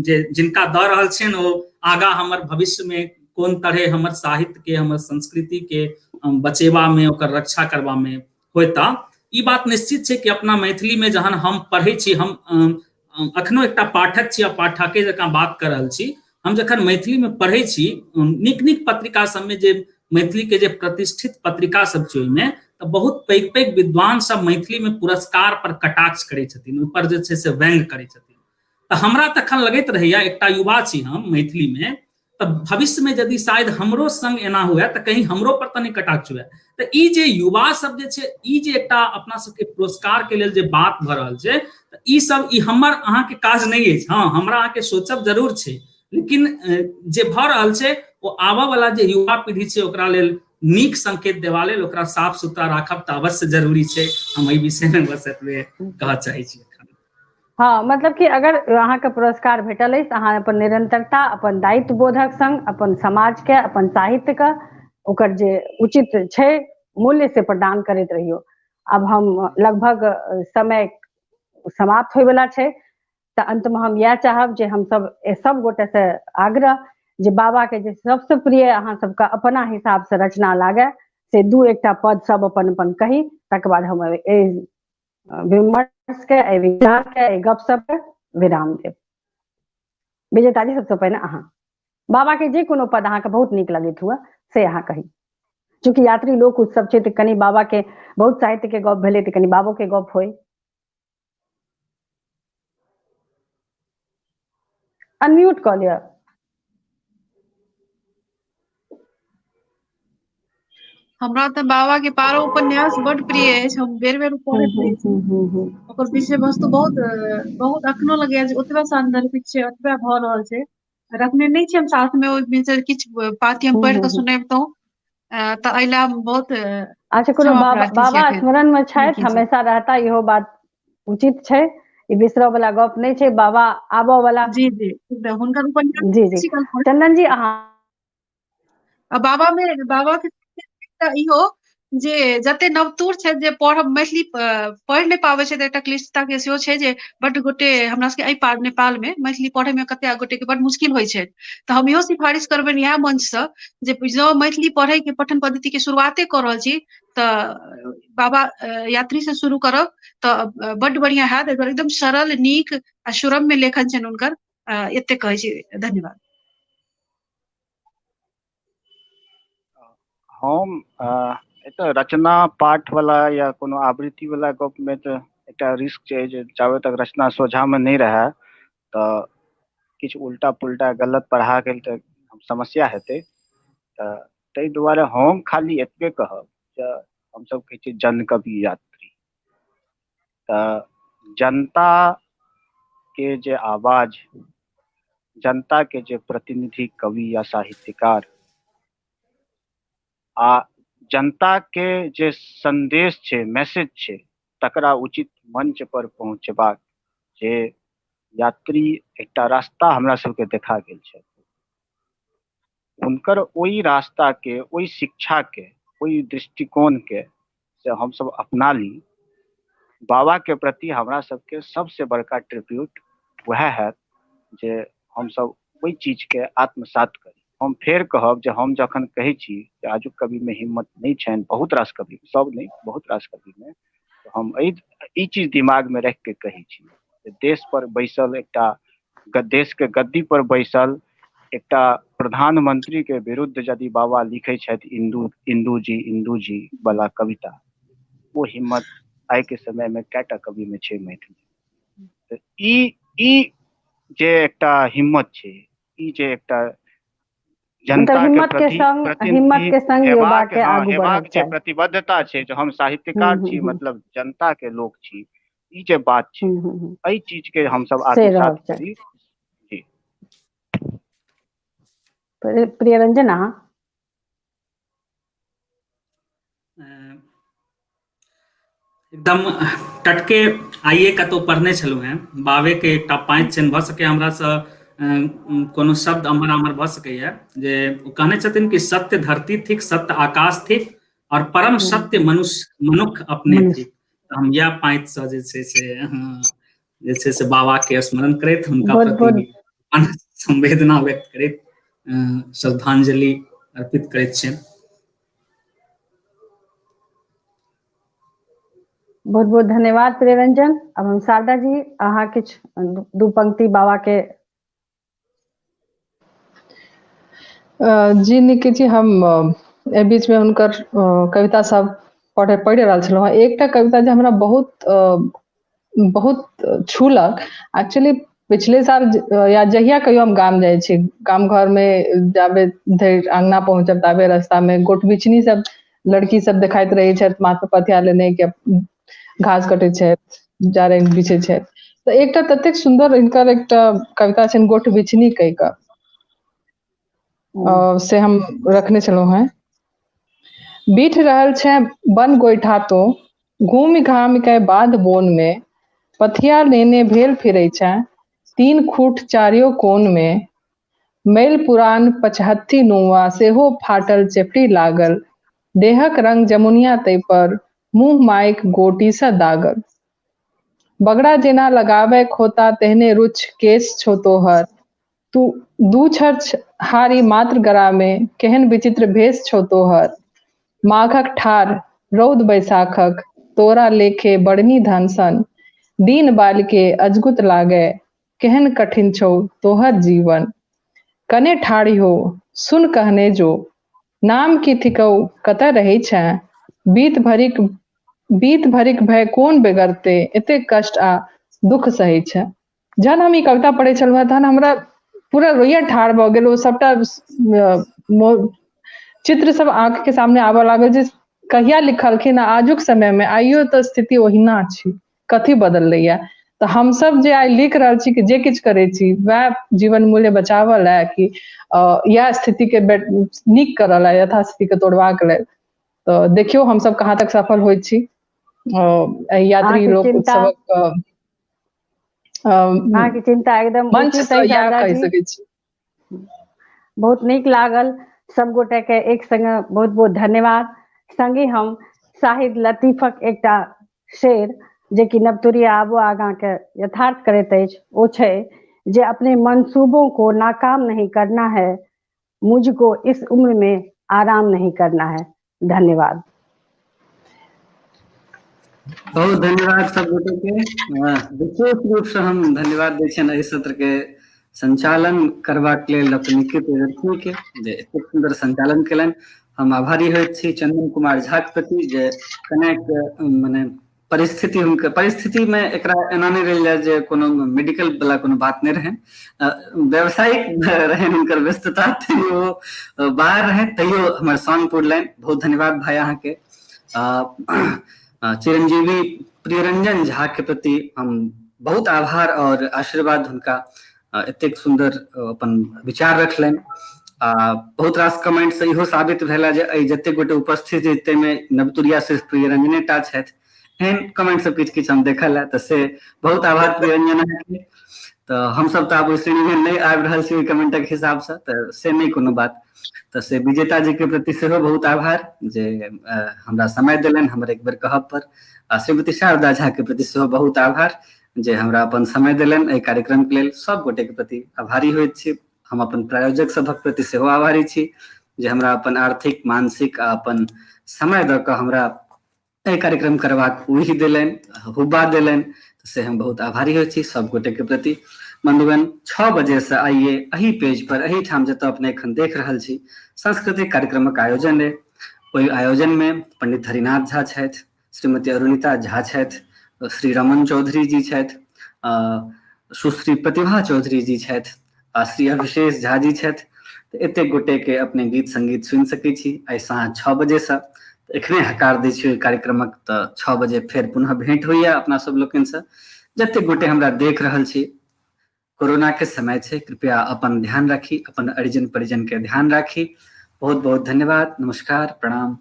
जे जिनका दऽ रहल छियनि ओ आगा हमर भविष्य में कोन तरहे हमर साहित्य के, हमर संस्कृति के बचेबा में, ओकर रक्षा करबा में होता। ई बात निश्चित छै कि अपना मैथिली में जहन हम पढ़ै छी, हम अखनो एकटा पाठक छी आ पाठके जकाँ बात कर रहल छी, हम जखन मैथिली में पढ़ै छी नीक नीक पत्रिका सबमें, जे मैथिली के जे प्रतिष्ठित पत्रिका सब छै ओहिमे, तऽ बहुत पैघ पैघ विद्वान सब मैथिली में पुरस्कार पर कटाक्ष करै छथिन, ऊपर जे छै से व्यंग करै छथिन। तऽ हमरा तखन लगैत रहैया, एकटा युवा छी हम मैथिली में, तऽ भविष्य में यदि शायद हमरो संग एना हुए तऽ कहीं हमरो पर तऽ नहीं कटाक्ष हुए। तऽ ई जे युवा सब जे छै, ई जे एकटा अपना सबके पुरस्कार के लेल जे बात भऽ रहल छै, तऽ ई सब ई हमर अहाँके काज नहीं अछि। हाँ, हमरा अहाँके सोचब जरूर छै, लेकिन जे भऽ रहल छै ओ आबऽ वाला जे युवा पीढ़ी छै ओकरा लेल नीक संकेत देवा लेल ओकरा साफ सुथरा राखब तऽ अवश्य जरूरी छै। हम एहि विषय में बस एतबे कहऽ चाहै छी। हाँ, मतलब कि अगर अहाँके पुरस्कार भेटल अछि, अहाँ अपन निरंतरता, अपन दायित्व बोधक संग अपन समाज के, अपन साहित्य के ओकर जे उचित छै मूल्य से प्रदान करैत रहियो। अब हम लगभग समय समाप्त होय वाला छै, तऽ अंत में हम यह चाहब जे हम सब गोटे से आग्रह जे बाबा के जे सबसे प्रिय अहाँ सबके अपना हिसाब से रचना लागे, से दू एकटा पद सब अपन अपन कही, तकर बाद हम विमर्श के, विचार के, गपशप के विराम देव। विजेता जी, सबसे पहले अहाँ बाबा के जे कोनो पद अहाँके बहुत नीक लगैत हुए से अहाँ कही। चूंकि यात्री लोक उत्सव छै, तऽ कनि बाबा के बहुत साहित्य के गप भेलै, तऽ कनि बाबो के गप होय। अनम्यूट कऽ लिअ। हमरा तऽ बाबा के पारो उपन्यास बड प्रिय अछि, हम बेर बेर पढ़ैत रहै छी। ओकर विषय वस्तु बहुत बहुत अखनो लगैया जे ओतबे सान्दर्भिक छै, ओतबे भऽ रहल छै। रखने नहीं छी हम साथ में, ओहि में से किछु पाती हम पढ़ि कऽ सुनैबतहुँ, तऽ एहि ला बहुत अच्छा, कोनो क्षमा प्रार्थी छी बाबा एखन स्मरण में छथि, लेकिन हमेशा रहता, इहो बात उचित छै, ई बिसरऽ वाला गप नहीं छै। बाबा आबऽ वाला, जी जी एकदम हुनकर उपन्यास जी जी। बेसी काल पढ़ै चंदन जी, अहाँ आ बाबा के एकटा इहो जे जते नवतुर छै जे मैथिली पढ़ि नहीं पाबै छै, तऽ एकटा क्लिष्टता के सेहो छै जे बड गोटे हमरा सबके एहि पार नेपाल में मैथिली पढ़े में कते गोटे के बड मुश्किल होइ छै। तऽ हम इहो सिफारिश करबनि इएह मंच से जे जँ मैथिली पढ़े के पठन पद्धति के शुरुआते कऽ रहल छी, तऽ बाबा यात्री से शुरू करब तऽ बड बढ़िया हैत। एकदम सरल, नीक आ सुरम्य लेखन छनि हुनकर। एते कहै छी, धन्यवाद। हम एतऽ रचना पाठ वाला या कोनो आवृत्ति वाला गप में तऽ एकटा रिस्क छै जे जाबे तक रचना सोझा में नहीं रहे तऽ किछु उल्टा पुल्टा गलत पढ़ा गेल तऽ समस्या हेतै। तऽ ताहि दुआरे हम खाली एतबे कहब जे हमसब कहै छियै जन कवि यात्री, तऽ जनता के जे आवाज, जनता के जे प्रतिनिधि कवि या साहित्यकार आ जनता के जे संदेश छै, मैसेज छै, तकरा उचित मंच पर पहुंचेबाक जे यात्री एकटा रास्ता हमरा सबके देखा गेल छै, हुनकर ओहि रास्ता के, ओहि शिक्षा के, ओहि दृष्टिकोण के से हम सब अपना ली। बाबा के प्रति हमरा सबके सबसे बड़का ट्रिब्यूट वह है जे हम सब ओहि चीज के आत्मसात करी। हम फेर कहब जे हम जखन कहै छी जे आजुक कवि में हिम्मत नहीं छनि, बहुत रास कवि, सब नहीं, बहुत रास कवि में, तो हम ई चीज दिमाग में रख के कहै छी जे देश पर बैसल एकटा, देश के गद्दी पर बैसल एकटा प्रधानमंत्री के विरुद्ध यदि बाबा लिखे छथि इंदू जी वाला कविता, वो हिम्मत आइ के समय में कैटा कवि में छै मैथिली। तऽ ई जे एकटा हिम्मत छै, ई जे एकटा जनता के हिम्मत के प्रति संग युवा के आगू बढ़क हेबाक जे चाही। प्रतिबद्धता छै, जो हम साहित्यकार छी, मतलब जनता के लोक छी, ई जे बात छै, एहि चीज के हम सब से आत्मसात रहक चाही। करी। जी प्रियरंजन, अहाँ एकदम टटके आइए कतौ पढ़ने छलहुँ हैं, बाबे के एकटा पाँच छनि, भऽ सकै हमरासँ कोनो शब्द अमर अमर भऽ सकैए, जे ओ कहने छथिन कि सत्य धरती थिक, सत्य आकाश थिक, और परम सत्य मनुख अपने थिक। हम इएह पाँच सँ जे छै से बाबा के स्मरण करैत, हुनका बहुत प्रति संवेदना व्यक्त करैत श्रद्धांजलि अर्पित करैत छियनि। बहुत बहुत धन्यवाद प्रियरंजन। अब हम शारदा जी, अहाँ किछु दू पंक्ति बाबा के। जी निकी जी, हम एहि बीच में हुनकर कविता सब पढ़ि रहल छलहुँ हैं। एकटा कविता जे हमरा बहुत छूलक, एक्चुअली पिछले साल या जहिया कहियो हम गाम जाइ छी, गाम घर में जाबे धरि अंगना पहुँचब ताबे रास्ता में गोट बिछनी सब लड़की सब देखाइत रहै छथि, माथ पर पथिया लेने, के घास कटै छथि, जारनि बिछै छथि। तऽ एकटा ततेक सुन्दर हिनकर एकटा कविता छनि, गोट बिछनी कहि कऽ, से हम रखने छलहुँ हैं। बीठ रहल छै बन गोइठा तो, घूमि घामि के बाध बोन में, पथिया लेने भेल फिरै छै 3 खूट चारियो कोन में, मैल पुरान पचहत्थी नुआ सेहो फाटल चेपटी लागल, देहक रंग जमुनिया तै पर, मुँह माइक गोटी सा दागल। बगड़ा जेना लगाबै खोता तेहने रुछ केश छो तोहर, तू दू छछ हारी मात्र गरा में, केहन विचित्र भेष छो तोहर। माघक ठार रौद बैसाखक तोरा लेखे बड़नी धन सन, दीन बालिके अजगुत लागे, केहन कठिन छौ तोहर जीवन। कने ठाढ़ी हो सुन कहने जो, नाम की थिकौ कतऽ रहै छै, बीत भरिक भय कोन बेगरते, एते कष्ट आ दुख सहै छै। जहन हम ई कविता पढ़ै छलहुँ हैं, तहन हमरा पूरा रोइया ठाढ़ भऽ गेल। ओ सबटा चित्र सब आंख के सामने आबऽ लागल जे कहिया लिखलखिन, आजुक समय में आइयो तऽ स्थिति ओहिना छै, कथी बदललैया। तऽ हमसब जे आइ लिख रहल छी, कि जे किछु करै छी, वएह जीवन मूल्य बचावऽ लए, कि इएह स्थिति के नीक करऽ लए, यथास्थिति के तोड़बाक लेल। तऽ देखियौ हमसब कहाँ तक सफल होइत छी यात्री लोक उत्सवक अहाँके चिंता एकदम मंच उचित से है इएह शारदा कहि जी। सकै छी। बहुत नीक लागल, सब गोटे के एक संग बहुत बहुत धन्यवाद। संगे हम शाहिद लतीफक एकटा शेर, जे कि नवतुरिया आबो आगा के यथार्थ करैत अछि, ओ छै जे अपने मंसूबों को नाकाम नहीं करना है, मुझको इस उम्र में आराम नहीं करना है। धन्यवाद। बहुत धन्यवाद सब गोटे के। विशेष रूप से हम धन्यवाद दै छियनि एहि सत्र के संचालन करबाक लेल डॉक्टर निखिल प्रियदर्शी के, जे एतेक सुंदर संचालन केलनि। हम आभारी होइत छी चंदन कुमार झा के प्रति, जे कनेक मने परिस्थिति में एकरा एना नहीं रह जाए जे कोनो मेडिकल वाला कोनो बात नहीं रहे, व्यावसायिक रहे उनकर व्यस्तता, वो बाहर रहे तैयो हमारे सॉन्ग पुरलाइन। बहुत धन्यवाद भाई अहाँ के। चिरंजीवी प्रियरंजन झा के प्रति हम बहुत आभार और आशीर्वाद हुनका एतेक सुंदर अपन विचार रखलनि। बहुत रास कमेंट से इहो साबित भेला जे जते गोटे उपस्थित जते में नवतुरिया सिर्फ प्रियरंजने टा छथि, एहन कमेंट सब किछ हम देखल है, तो से बहुत आभार प्रियरंजन अहाँके। तो हम सब तो आब ओइ श्रेणी में नहीं आबि रहल छी कमेंटक हिसाब से, तो से नहीं कोनो बात। तो से विजेता जी के प्रति सेहो बहुत आभार जे हमरा समय देलनि हमर एक बेर कहब पर। श्रीमती शारदा झा के प्रति सेहो बहुत आभार जे हमरा अपन समय देलनि एहि कार्यक्रम के लेल। सब गोटे के प्रति आभारी होइत छी। हम अपन प्रायोजक सभक प्रति सेहो आभारी छी जे हमरा अपन आर्थिक मानसिक आ अपन समय दऽ कऽ हमरा एहि कार्यक्रम करबाक उही देलनि, हुब्बा देलनि, से हम बहुत आभारी होइ छी सब गोटे के प्रति। बंधुगण 6 बजे से आइए एही पेज पर, एही ठाम जतऽ अपने एखन देख रहल छी सांस्कृतिक कार्यक्रमक आयोजन है। ओहि आयोजन में पंडित हरिनाथ झा छथि, श्रीमती अरुणिता झा छथि, श्री रमन चौधरी जी छथि, सुश्री प्रतिभा चौधरी जी छथि, श्री अभिषेक झा जी छथि। एतेक गोटे के अपने गीत संगीत सुनि सकै छी आइ साँझ 6 बजे से। एखने हकार दै छी कार्यक्रमक, तो 6 बजे फेर पुनः भेंट होइया अपना सब लोकनि से। जते गोटे हमरा देख रहल छी, कोरोना के समय छै, कृपया अपन ध्यान राखी, अपन परिजन के ध्यान राखी। बहुत बहुत धन्यवाद, नमस्कार, प्रणाम।